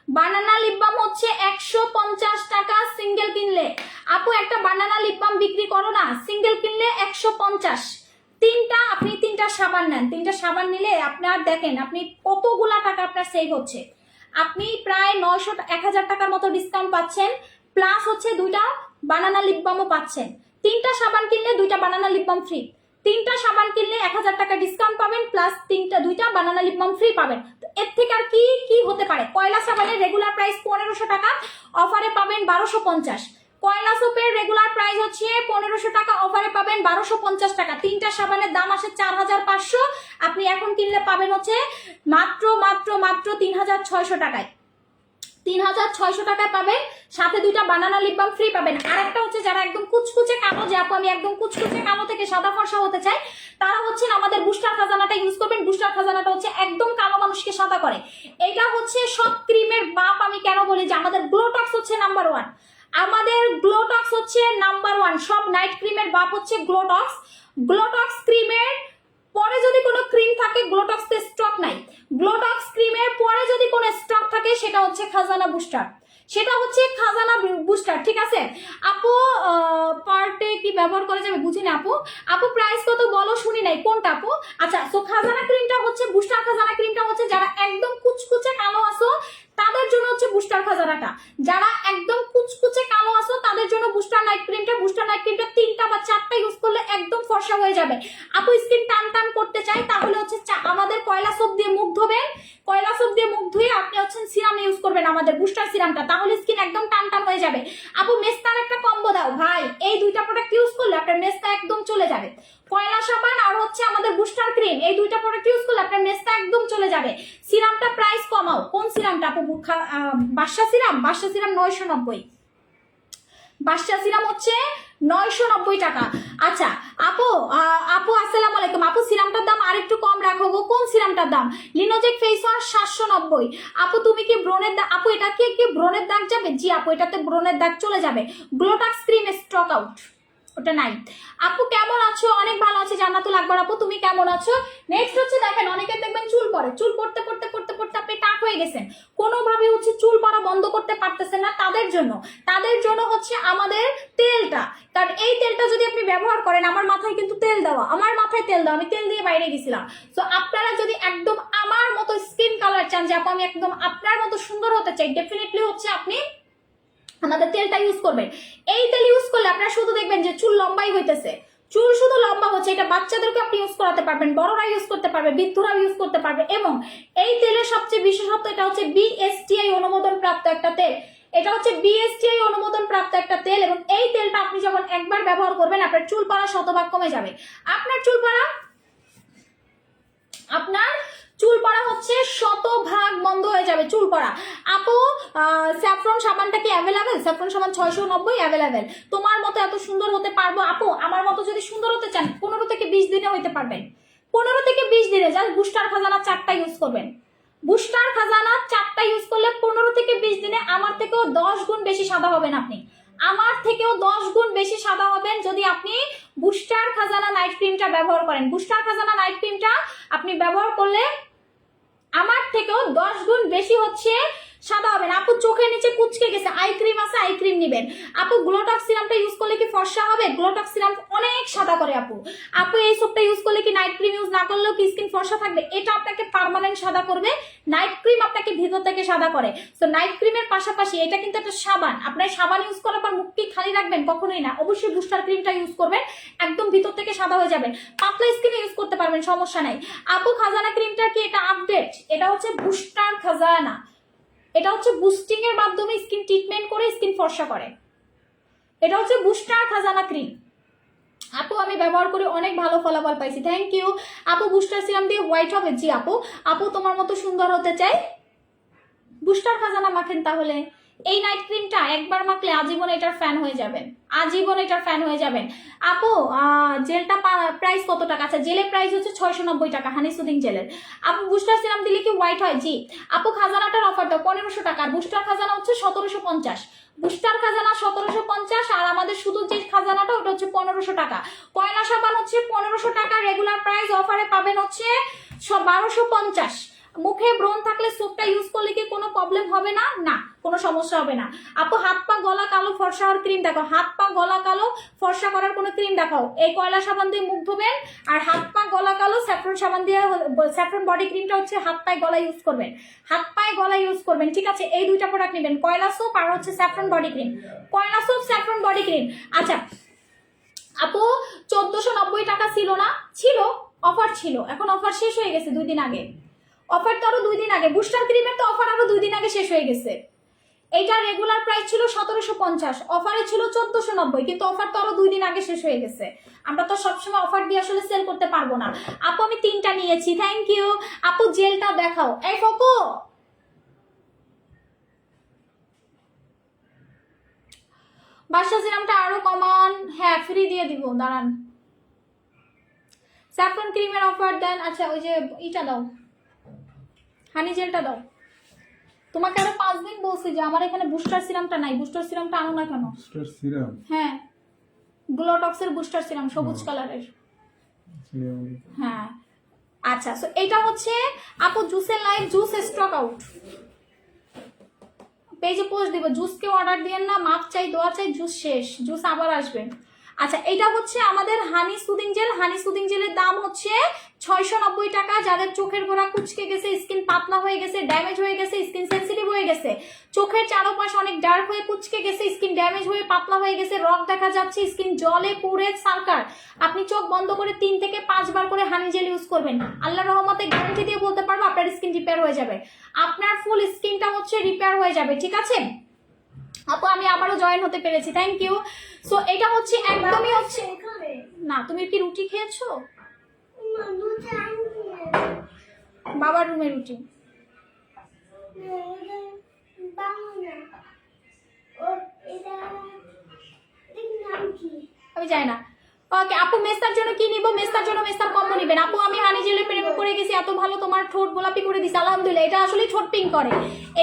বানানা লিপ বাম হচ্ছে 150 টাকা সিঙ্গেল কিনলে। আপু একটা বানানা লিপ বাম বিক্রি করো না, সিঙ্গেল কিনলে 150। আপনি তিনটা সাবান নেন, তিনটা সাবান নিলে আপনার দেখেন আপনি কতগুলা টাকা আপনার সেভ হচ্ছে। আপনি প্রায় 1000 টাকার মতো ডিসকাউন্ট পাচ্ছেন, প্লাস হচ্ছে 2টা বানানা লিপ বামও পাচ্ছেন। 3টা সাবান কিনলে 2টা বানানা লিপ বাম ফ্রি। 3টা সাবান কিনলে 1000 টাকা ডিসকাউন্ট পাবেন, প্লাস 2টা বানানা লিপ বাম ফ্রি পাবেন। এর থেকে আর কি হতে পারে? কয়লা সাবানের রেগুলার প্রাইস 1500 টাকা, অফারে পাবেন 1250। কয়লা সোপের রেগুলার প্রাইস হচ্ছে 1500 টাকা, অফারে পাবেন 1250 টাকা। 3টা সাবানের দাম আসে 4500, আপনি এখন কিনলে পাবেন হচ্ছে মাত্র 3600 টাকায়। 3600 টাকায় পাবেন, সাথে 2টা বানানা লিপ বাম ফ্রি পাবেন। আর একটা হচ্ছে যারা একদম কুচকুচে কালো, যে আপু আমি একদম কুচকুচে কালো থেকে সাদা ফর্সা হতে চাই, তারা হচ্ছে আমাদের বুস্টার খাজানাটা ইউজ করবেন। বুস্টার খাজানাটা হচ্ছে একদম কালো মানুষকে সাদা করে। এটা হচ্ছে সব ক্রিমের বাপ। আমি কেন বলি যে আমাদের গ্লোটক্স হচ্ছে নাম্বার 1, আমাদের গ্লোটক্স হচ্ছে নাম্বার 1। সব নাইট ক্রিমের বাপ হচ্ছে গ্লোটক্স। গ্লোটক্স ক্রিমের পরে যদি কোনো ক্রিম থাকে, গ্লোটক্স এর স্টক নাই। গ্লোটক্স ক্রিমের পরে যদি কোনো স্টক থাকে সেটা হচ্ছে খাজানা বুস্টার, সেটা হচ্ছে খাজানা বুস্টার, ঠিক আছে আপু? পার্টে কি ব্যবহার করা যাবে বুঝি না আপু। আপু প্রাইস কত বলো, শুনি নাই কোনটা আপু? আচ্ছা, সো খাজানা ক্রিমটা হচ্ছে বুস্টার খাজানা ক্রিমটা হচ্ছে যারা একদম কুচকুচে কালো আসো তাদের জন্য হচ্ছে বুস্টার খাজানাটা। যারা একদম কুচকুচে কালো আসো তাদের জন্য বুস্টার নাইট ক্রিমটা। বুস্টার নাইট ক্রিমটা 3টা বা 4টা ইউজ করলে একদম ফর্সা হয়ে যাবে। আপু স্কিন টান টান করতে চাই তাহলে হচ্ছে আমাদের কয়লা সোপ দিয়ে মুখ ধোবেন। কয়লা সোপ দিয়ে মুখ ধুয়ে আপনি হচ্ছে সিরাম ইউজ করবেন, আমাদের বুস্টার সিরামটা, তাহলে স্কিন একদম টান টান হয়ে যাবে। আপু মেস্তার একটা কম্বো দাও ভাই, এই 2টা প্রোডাক্ট ইউজ করলে আপনার মেস্তা একদম চলে যাবে। কয়লা সাবান আর হচ্ছে আমাদের বুস্টার ক্রিম, এই 2টা প্রোডাক্ট ইউজ করলে আপনার মেস্তা একদম চলে যাবে। সিরামটা প্রাইস কমাও। কোন সিরামটা আপু? বাদশা সিরাম। বাদশা সিরাম 990। বাদশা সিরাম হচ্ছে 990 টাকা। আচ্ছা আপু আসসালামু আলাইকুম। আপু সিরামটার দাম আরেকটু কম রাখো গো। কোন সিরামটার দাম? লিনোজেক ফেস ওয়াশ 790। আপু তুমি কি ব্রণের দাগ? আপু এটা কি ব্রণের দাগ যাবে? জি আপু এটাতে ব্রণের দাগ চলে যাবে। গ্লোটাক্স ক্রিম স্টক আউট, ওটা নাই। আপু কেমন আছো? অনেক ভালো আছি জান্নাতুল আকবর। আপু তুমি কেমন আছো? নেক্সট হচ্ছে দেখেন অনেকে দেখবেন চুল পড়ে, চুল পড়তে আপনি টাক হয়ে গেছেন, কোনোভাবে হচ্ছে চুল পড়া বন্ধ করতে পারতেছেন না। তাদের জন্য হচ্ছে আমাদের তেলটা, কারণ এই তেলটা যদি আপনি ব্যবহার করেন, আমার মাথায় কিন্তু তেল দেওয়া, আমি তেল দিয়ে বাইরে গেছিলাম। তো আপনারা যদি একদম আমার মতো স্কিন কালার চান, যে আপু আমি একদম আপনার মতো সুন্দর হতে চাই, ডেফিনেটলি হচ্ছে আপনি আমাদের তেলটা ইউজ করবেন। এই তেল ইউজ করলে আপনারা শুধু দেখবেন যে চুল লম্বাই হইতেছে, চুল শুধু লম্বা হচ্ছে। এটা বাচ্চাদেরকে আপনি ইউজ করাতে পারবেন, বড়রা ইউজ করতে পারবে, বৃদ্ধরাও ইউজ করতে পারবে। এবং এই তেলের সবচেয়ে বিশেষত্ব, এটা হচ্ছে BSTI অনুমোদন প্রাপ্ত একটা তেল। এটা হচ্ছে BSTI অনুমোদন প্রাপ্ত একটা তেল, এবং এই তেলটা আপনি যখন একবার ব্যবহার করবেন আপনার চুল পড়া শতভাগ কমে যাবে। আপনার চুল পড়া হচ্ছে শতভাগ বন্ধ হয়ে যাবে, চুল পড়া। আপু স্যাফরন সাবানটা কি অ্যাভেলেবেল? স্যাফরন সাবান 690 অ্যাভেলেবেল। তোমার মতো এত সুন্দর হতে পারবো আপু? আমার মতো যদি সুন্দর হতে চান 15 থেকে 20 দিনে হইতে পারবেন। 15 থেকে 20 দিনে জাস্ট বুস্টার খাজানা 4টা ইউজ করবেন। বুস্টার খাজানা 4টা ইউজ করলে 15 থেকে 20 দিনে আমার থেকেও 10 গুণ বেশি সাদা হবেন আপনি। আমার থেকেও 10 গুণ বেশি সাদা হবেন যদি আপনি বুস্টার খাজানা নাইট ক্রিমটা ব্যবহার করেন। বুস্টার খাজানা নাইট ক্রিমটা আপনি ব্যবহার করলে আমার থেকেও 10 গুণ বেশি হচ্ছে সাদা হবে না। আপু চোখের নিচে কুচকে গেছে, আই ক্রিম আছে, আই ক্রিম নিবেন। আপু গ্লোটক্স সিরামটা ইউজ করলে কি ফর্সা হবে? গ্লোটক্স সিরাম অনেক সাদা করে আপু। আপু এই সোপটা ইউজ করলে কি নাইট ক্রিম ইউজ না করলেও কি স্কিন ফর্সা থাকবে? এটা আপনাকে পার্মানেন্ট সাদা করবে, নাইট ক্রিম আপনাকে ভিতর থেকে সাদা করে। তো নাইট ক্রিমের পাশাপাশি এটা কিন্তু একটা সাবান, আপনার সাবান ইউজ করার পর মুখ কি খালি রাখবেন? কখনোই না, অবশ্যই বুস্টার ক্রিমটা ইউজ করবেন, একদম ভিতর থেকে সাদা হয়ে যাবেন। পাতলা স্কিনে ইউজ করতে পারবেন, সমস্যা নাই। আপু খাজানা ক্রিমটা কি এটা আপডেট? এটা হচ্ছে বুস্টার খাজানা, এটা হচ্ছে বুস্টিং এর মাধ্যমে স্কিন ট্রিটমেন্ট করে স্কিন ফর্সা করে। এটা হচ্ছে বুস্টার খাজানা ক্রিম। আপু আমি ব্যবহার করে অনেক ভালো ফলাফল পাইছি, থ্যাংক ইউ। আপু বুস্টার সিরাম দিয়ে হোয়াইট হবে? জি আপু। আপু তোমার মতো সুন্দর হতে চাই, বুস্টার খাজানা মাখেন তাহলে। এই নাইট ক্রিমটা একবার মাখলে আজীবন এটার ফ্যান হয়ে যাবেন, আজীবন এটার ফ্যান হয়ে যাবেন। আপু জেলটা প্রাইস কত টাকা? আচ্ছা জেলের প্রাইস হচ্ছে 690 টাকা, হানি সুদিং জেলের। আপু বুস্টার সিরাম দিলে কি হোয়াইট হয়? জি। আপু খাজানাটার অফার দাও 1500 টাকা, আর বুস্টার খাজানা হচ্ছে 1750। বুস্টার খাজানা 1750, আর আমাদের শুধু যে খাজানাটা ওটা হচ্ছে 1500 টাকা। কয়লা সাবান হচ্ছে 1500 টাকা, রেগুলার প্রাইস, অফারে পাবেন হচ্ছে 1250। মুখে ব্রণ থাকলে সোপটা ইউজ করলে কি কোনো প্রবলেম হবে না? না, কোনো সমস্যা হবে না। আপু হাত পা গলা কালো ফর্সা হওয়ার ক্রিম দেখাও, হাত পা গলা কালো ফর্সা করার কোনো ক্রিম দেখাও। এই কয়লা সাবান দিয়ে মুখ ধোবেন, আর হাত পা গলা কালো স্যাফরন সাবান দিয়ে, স্যাফরন বডি ক্রিমটা হচ্ছে হাত পায়ে গলা ইউজ করবেন, হাত পায়ে গলা ইউজ করবেন, ঠিক আছে? এই দুইটা প্রোডাক্ট নেবেন, কয়লা সোপ আর হচ্ছে স্যাফরন বডি ক্রিম। কয়লা সোপ, স্যাফরন বডি ক্রিম। আচ্ছা আপু 1490 টাকা ছিল না? ছিল, অফার ছিল, এখন অফার শেষ হয়ে গেছে 2 দিন আগে। অফার তো আরো 2 দিন আগে, বুস্টার ক্রিমের তো অফার আরো 2 দিন আগে শেষ হয়ে গেছে। এইটার রেগুলার প্রাইস ছিল 1750, অফারে ছিল 1490, কিন্তু অফার তো আরো 2 দিন আগে শেষ হয়ে গেছে। আমরা তো সবসময় অফার দিয়ে আসলে সেল করতে পারবো না। আপু আমি 3টা নিয়েছি, থ্যাংক ইউ। আপু জেলটা দেখাও। এই ফকু বাসা সিরামটা আরো কমান, হ্যাঁ ফ্রি দিয়ে দিব, দাঁড়ান। স্যাফরন ক্রিমের অফার দেন। আচ্ছা ওই যে ইটা দাও, হানি জেলটা দাও। তোমাকে আরো 5 দিন বলছি যে আমার এখানে বুস্টার সিরামটা নাই, বুস্টার সিরামটা আনো না কেন? Booster serum? হ্যাঁ গ্লোটক্সের বুস্টার সিরাম, সবুজ কালারের। হ্যাঁ আচ্ছা, সো এটা হচ্ছে আপু জুসের লাইভ, জুস স্টক আউট, পেজে পোস্ট দিব। জুসকে অর্ডার দিয়েন না, মাপ চাই, দোয়া চাই, জুস শেষ, জুস আবার আসবে। আচ্ছা এটা হচ্ছে আমাদের হানি সুদিং জেল। হানি সুদিং জেলের দাম হচ্ছে 690 টাকা। যাদের চোখের গোড়া কুচকে গেছে, স্কিন পাতলা হয়ে গেছে, ড্যামেজ হয়ে গেছে, স্কিন সেন্সিটিভ হয়ে গেছে, চোখের চারপাশ অনেক ডার্ক হয়ে কুচকে গেছে, স্কিন ড্যামেজ হয়ে পাতলা হয়ে গেছে, রক দেখা যাচ্ছে, স্কিন জলে পুড়ে সার্কার, আপনি চোখ বন্ধ করে 3 থেকে 5 বার করে হানি জেল ইউজ করবেন, আল্লাহর রহমতে গ্যারান্টি দিয়ে বলতে পারবো আপনার স্কিন রিপেয়ার হয়ে যাবে, আপনার ফুল স্কিনটা হচ্ছে রিপেয়ার হয়ে যাবে, ঠিক আছে? আপু আমি আবারও জয়েন হতে পেরেছি, থ্যাংক ইউ। সো এটা হচ্ছে একদমই হচ্ছে না। তুমি কি রুটি খেয়েছো? বাবার রুমে রুটি। আমি যাই না। ওকে আপু মেস্তার জন্য কি নিব? মেস্তার জন্য মেস্তার কম্বো নিবেন। আপু আমি হানি জেলের প্রেমে পড়ে গেছি, এত ভালো, তোমার ঠোঁট গোলাপি করে দিছে, আলহামদুলিল্লাহ। এটা আসলেই ঠোঁট পিঙ্ক করে,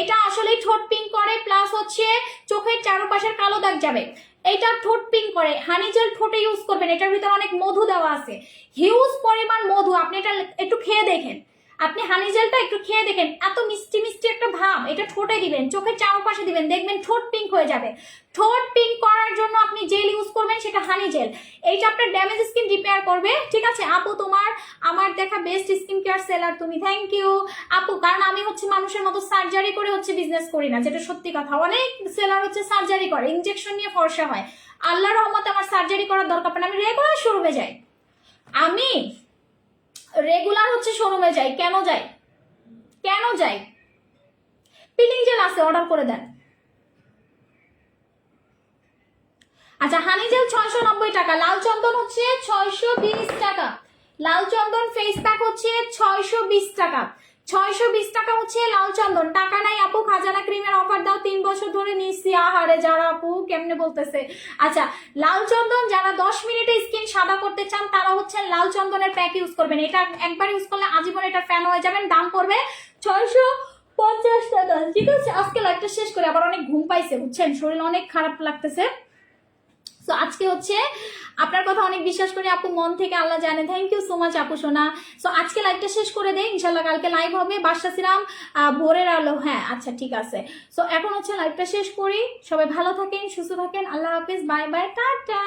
এটা আসলেই ঠোঁট পিঙ্ক করে, প্লাস হচ্ছে চোখের চারপাশের কালো দাগ যাবে। এইটা ঠোঁট পিঙ্ক করে, হানি জেল ঠোঁটে ইউজ করবেন, এটার ভিতরে অনেক মধু দেওয়া আছে, হিউজ পরিমাণ মধু। আপনি এটা একটু খেয়ে দেখেন, আপনি হানি জেলটা একটু খেয়ে দেখেন, এত মিষ্টি মিষ্টি একটা ভাব। এটা ঠোঁটে দিবেন, চোখের চারপাশে দিবেন, দেখবেন ঠোঁট পিঙ্ক হয়ে যাবে। ঠোঁট পিঙ্ক করার জন্য আপনি জেল ইউজ করবেন, সেটা হানি জেল। এইটা আপনার ড্যামেজ স্কিন রিপেয়ার করবে, ঠিক আছে? আপু তোমার আমার দেখা বেস্ট স্কিন কেয়ার সেলার তুমি, থ্যাংক ইউ আপু। কারণ আমি হচ্ছে মানুষের মতো সার্জারি করে হচ্ছে বিজনেস করি না, যেটা সত্যি কথা। অনেক সেলার হচ্ছে সার্জারি করে, ইনজেকশন নিয়ে ফর্সা হয়। আল্লাহর রহমতে আমার সার্জারি করার দরকার পড়ে, আমি রেগুলার শোরুমে যাই। আমি রেগুলার হচ্ছে শোরুমে যাই। কেন যাই? কেন যাই? পিলিং জেল আছে, অর্ডার করে দেন। আচ্ছা হানি জেল 690 টাকা, লাল চন্দন হচ্ছে 620 টাকা, লাল চন্দন ফেস প্যাক হচ্ছে 620 টাকা, 620 টাকা হচ্ছে লাল চন্দন। টাকা নাই আপু, খাজানা ক্রিমের অফার দাও, 3 বছর ধরে নিচ্ছি। আহারে যারা আপু কেমনে বলতেছে। আচ্ছা লাল চন্দন যারা 10 মিনিটে স্কিন সাদা করতে চান তারা হচ্ছে লাল চন্দনের প্যাক ইউজ করবেন। এটা একবার ইউজ করলে আজীবন এটা ফ্যান হয়ে যাবেন। দাম পড়বে 650 টাকা, ঠিক আছে? আজকে লাইভটা শেষ করে, আবার অনেক ঘুম পাইছে বুঝছেন, শরীর অনেক খারাপ লাগতেছে। তো আজকে হচ্ছে আপনার কথা অনেক বিশ্বাস করি আপু, মন থেকে, আল্লাহ জানে। থ্যাংক ইউ সো মাচ আপু সোনা। সো আজকে লাইভটা শেষ করে দেই, ইনশাল্লাহ কালকে লাইভ হবে। বাদশা সিরাম ভোরের আলো, হ্যাঁ আচ্ছা ঠিক আছে। সো এখন হচ্ছে লাইভটা শেষ করি, সবাই ভালো থাকেন, সুস্থ থাকেন, আল্লাহ হাফিজ, বাই বাই, টাটা।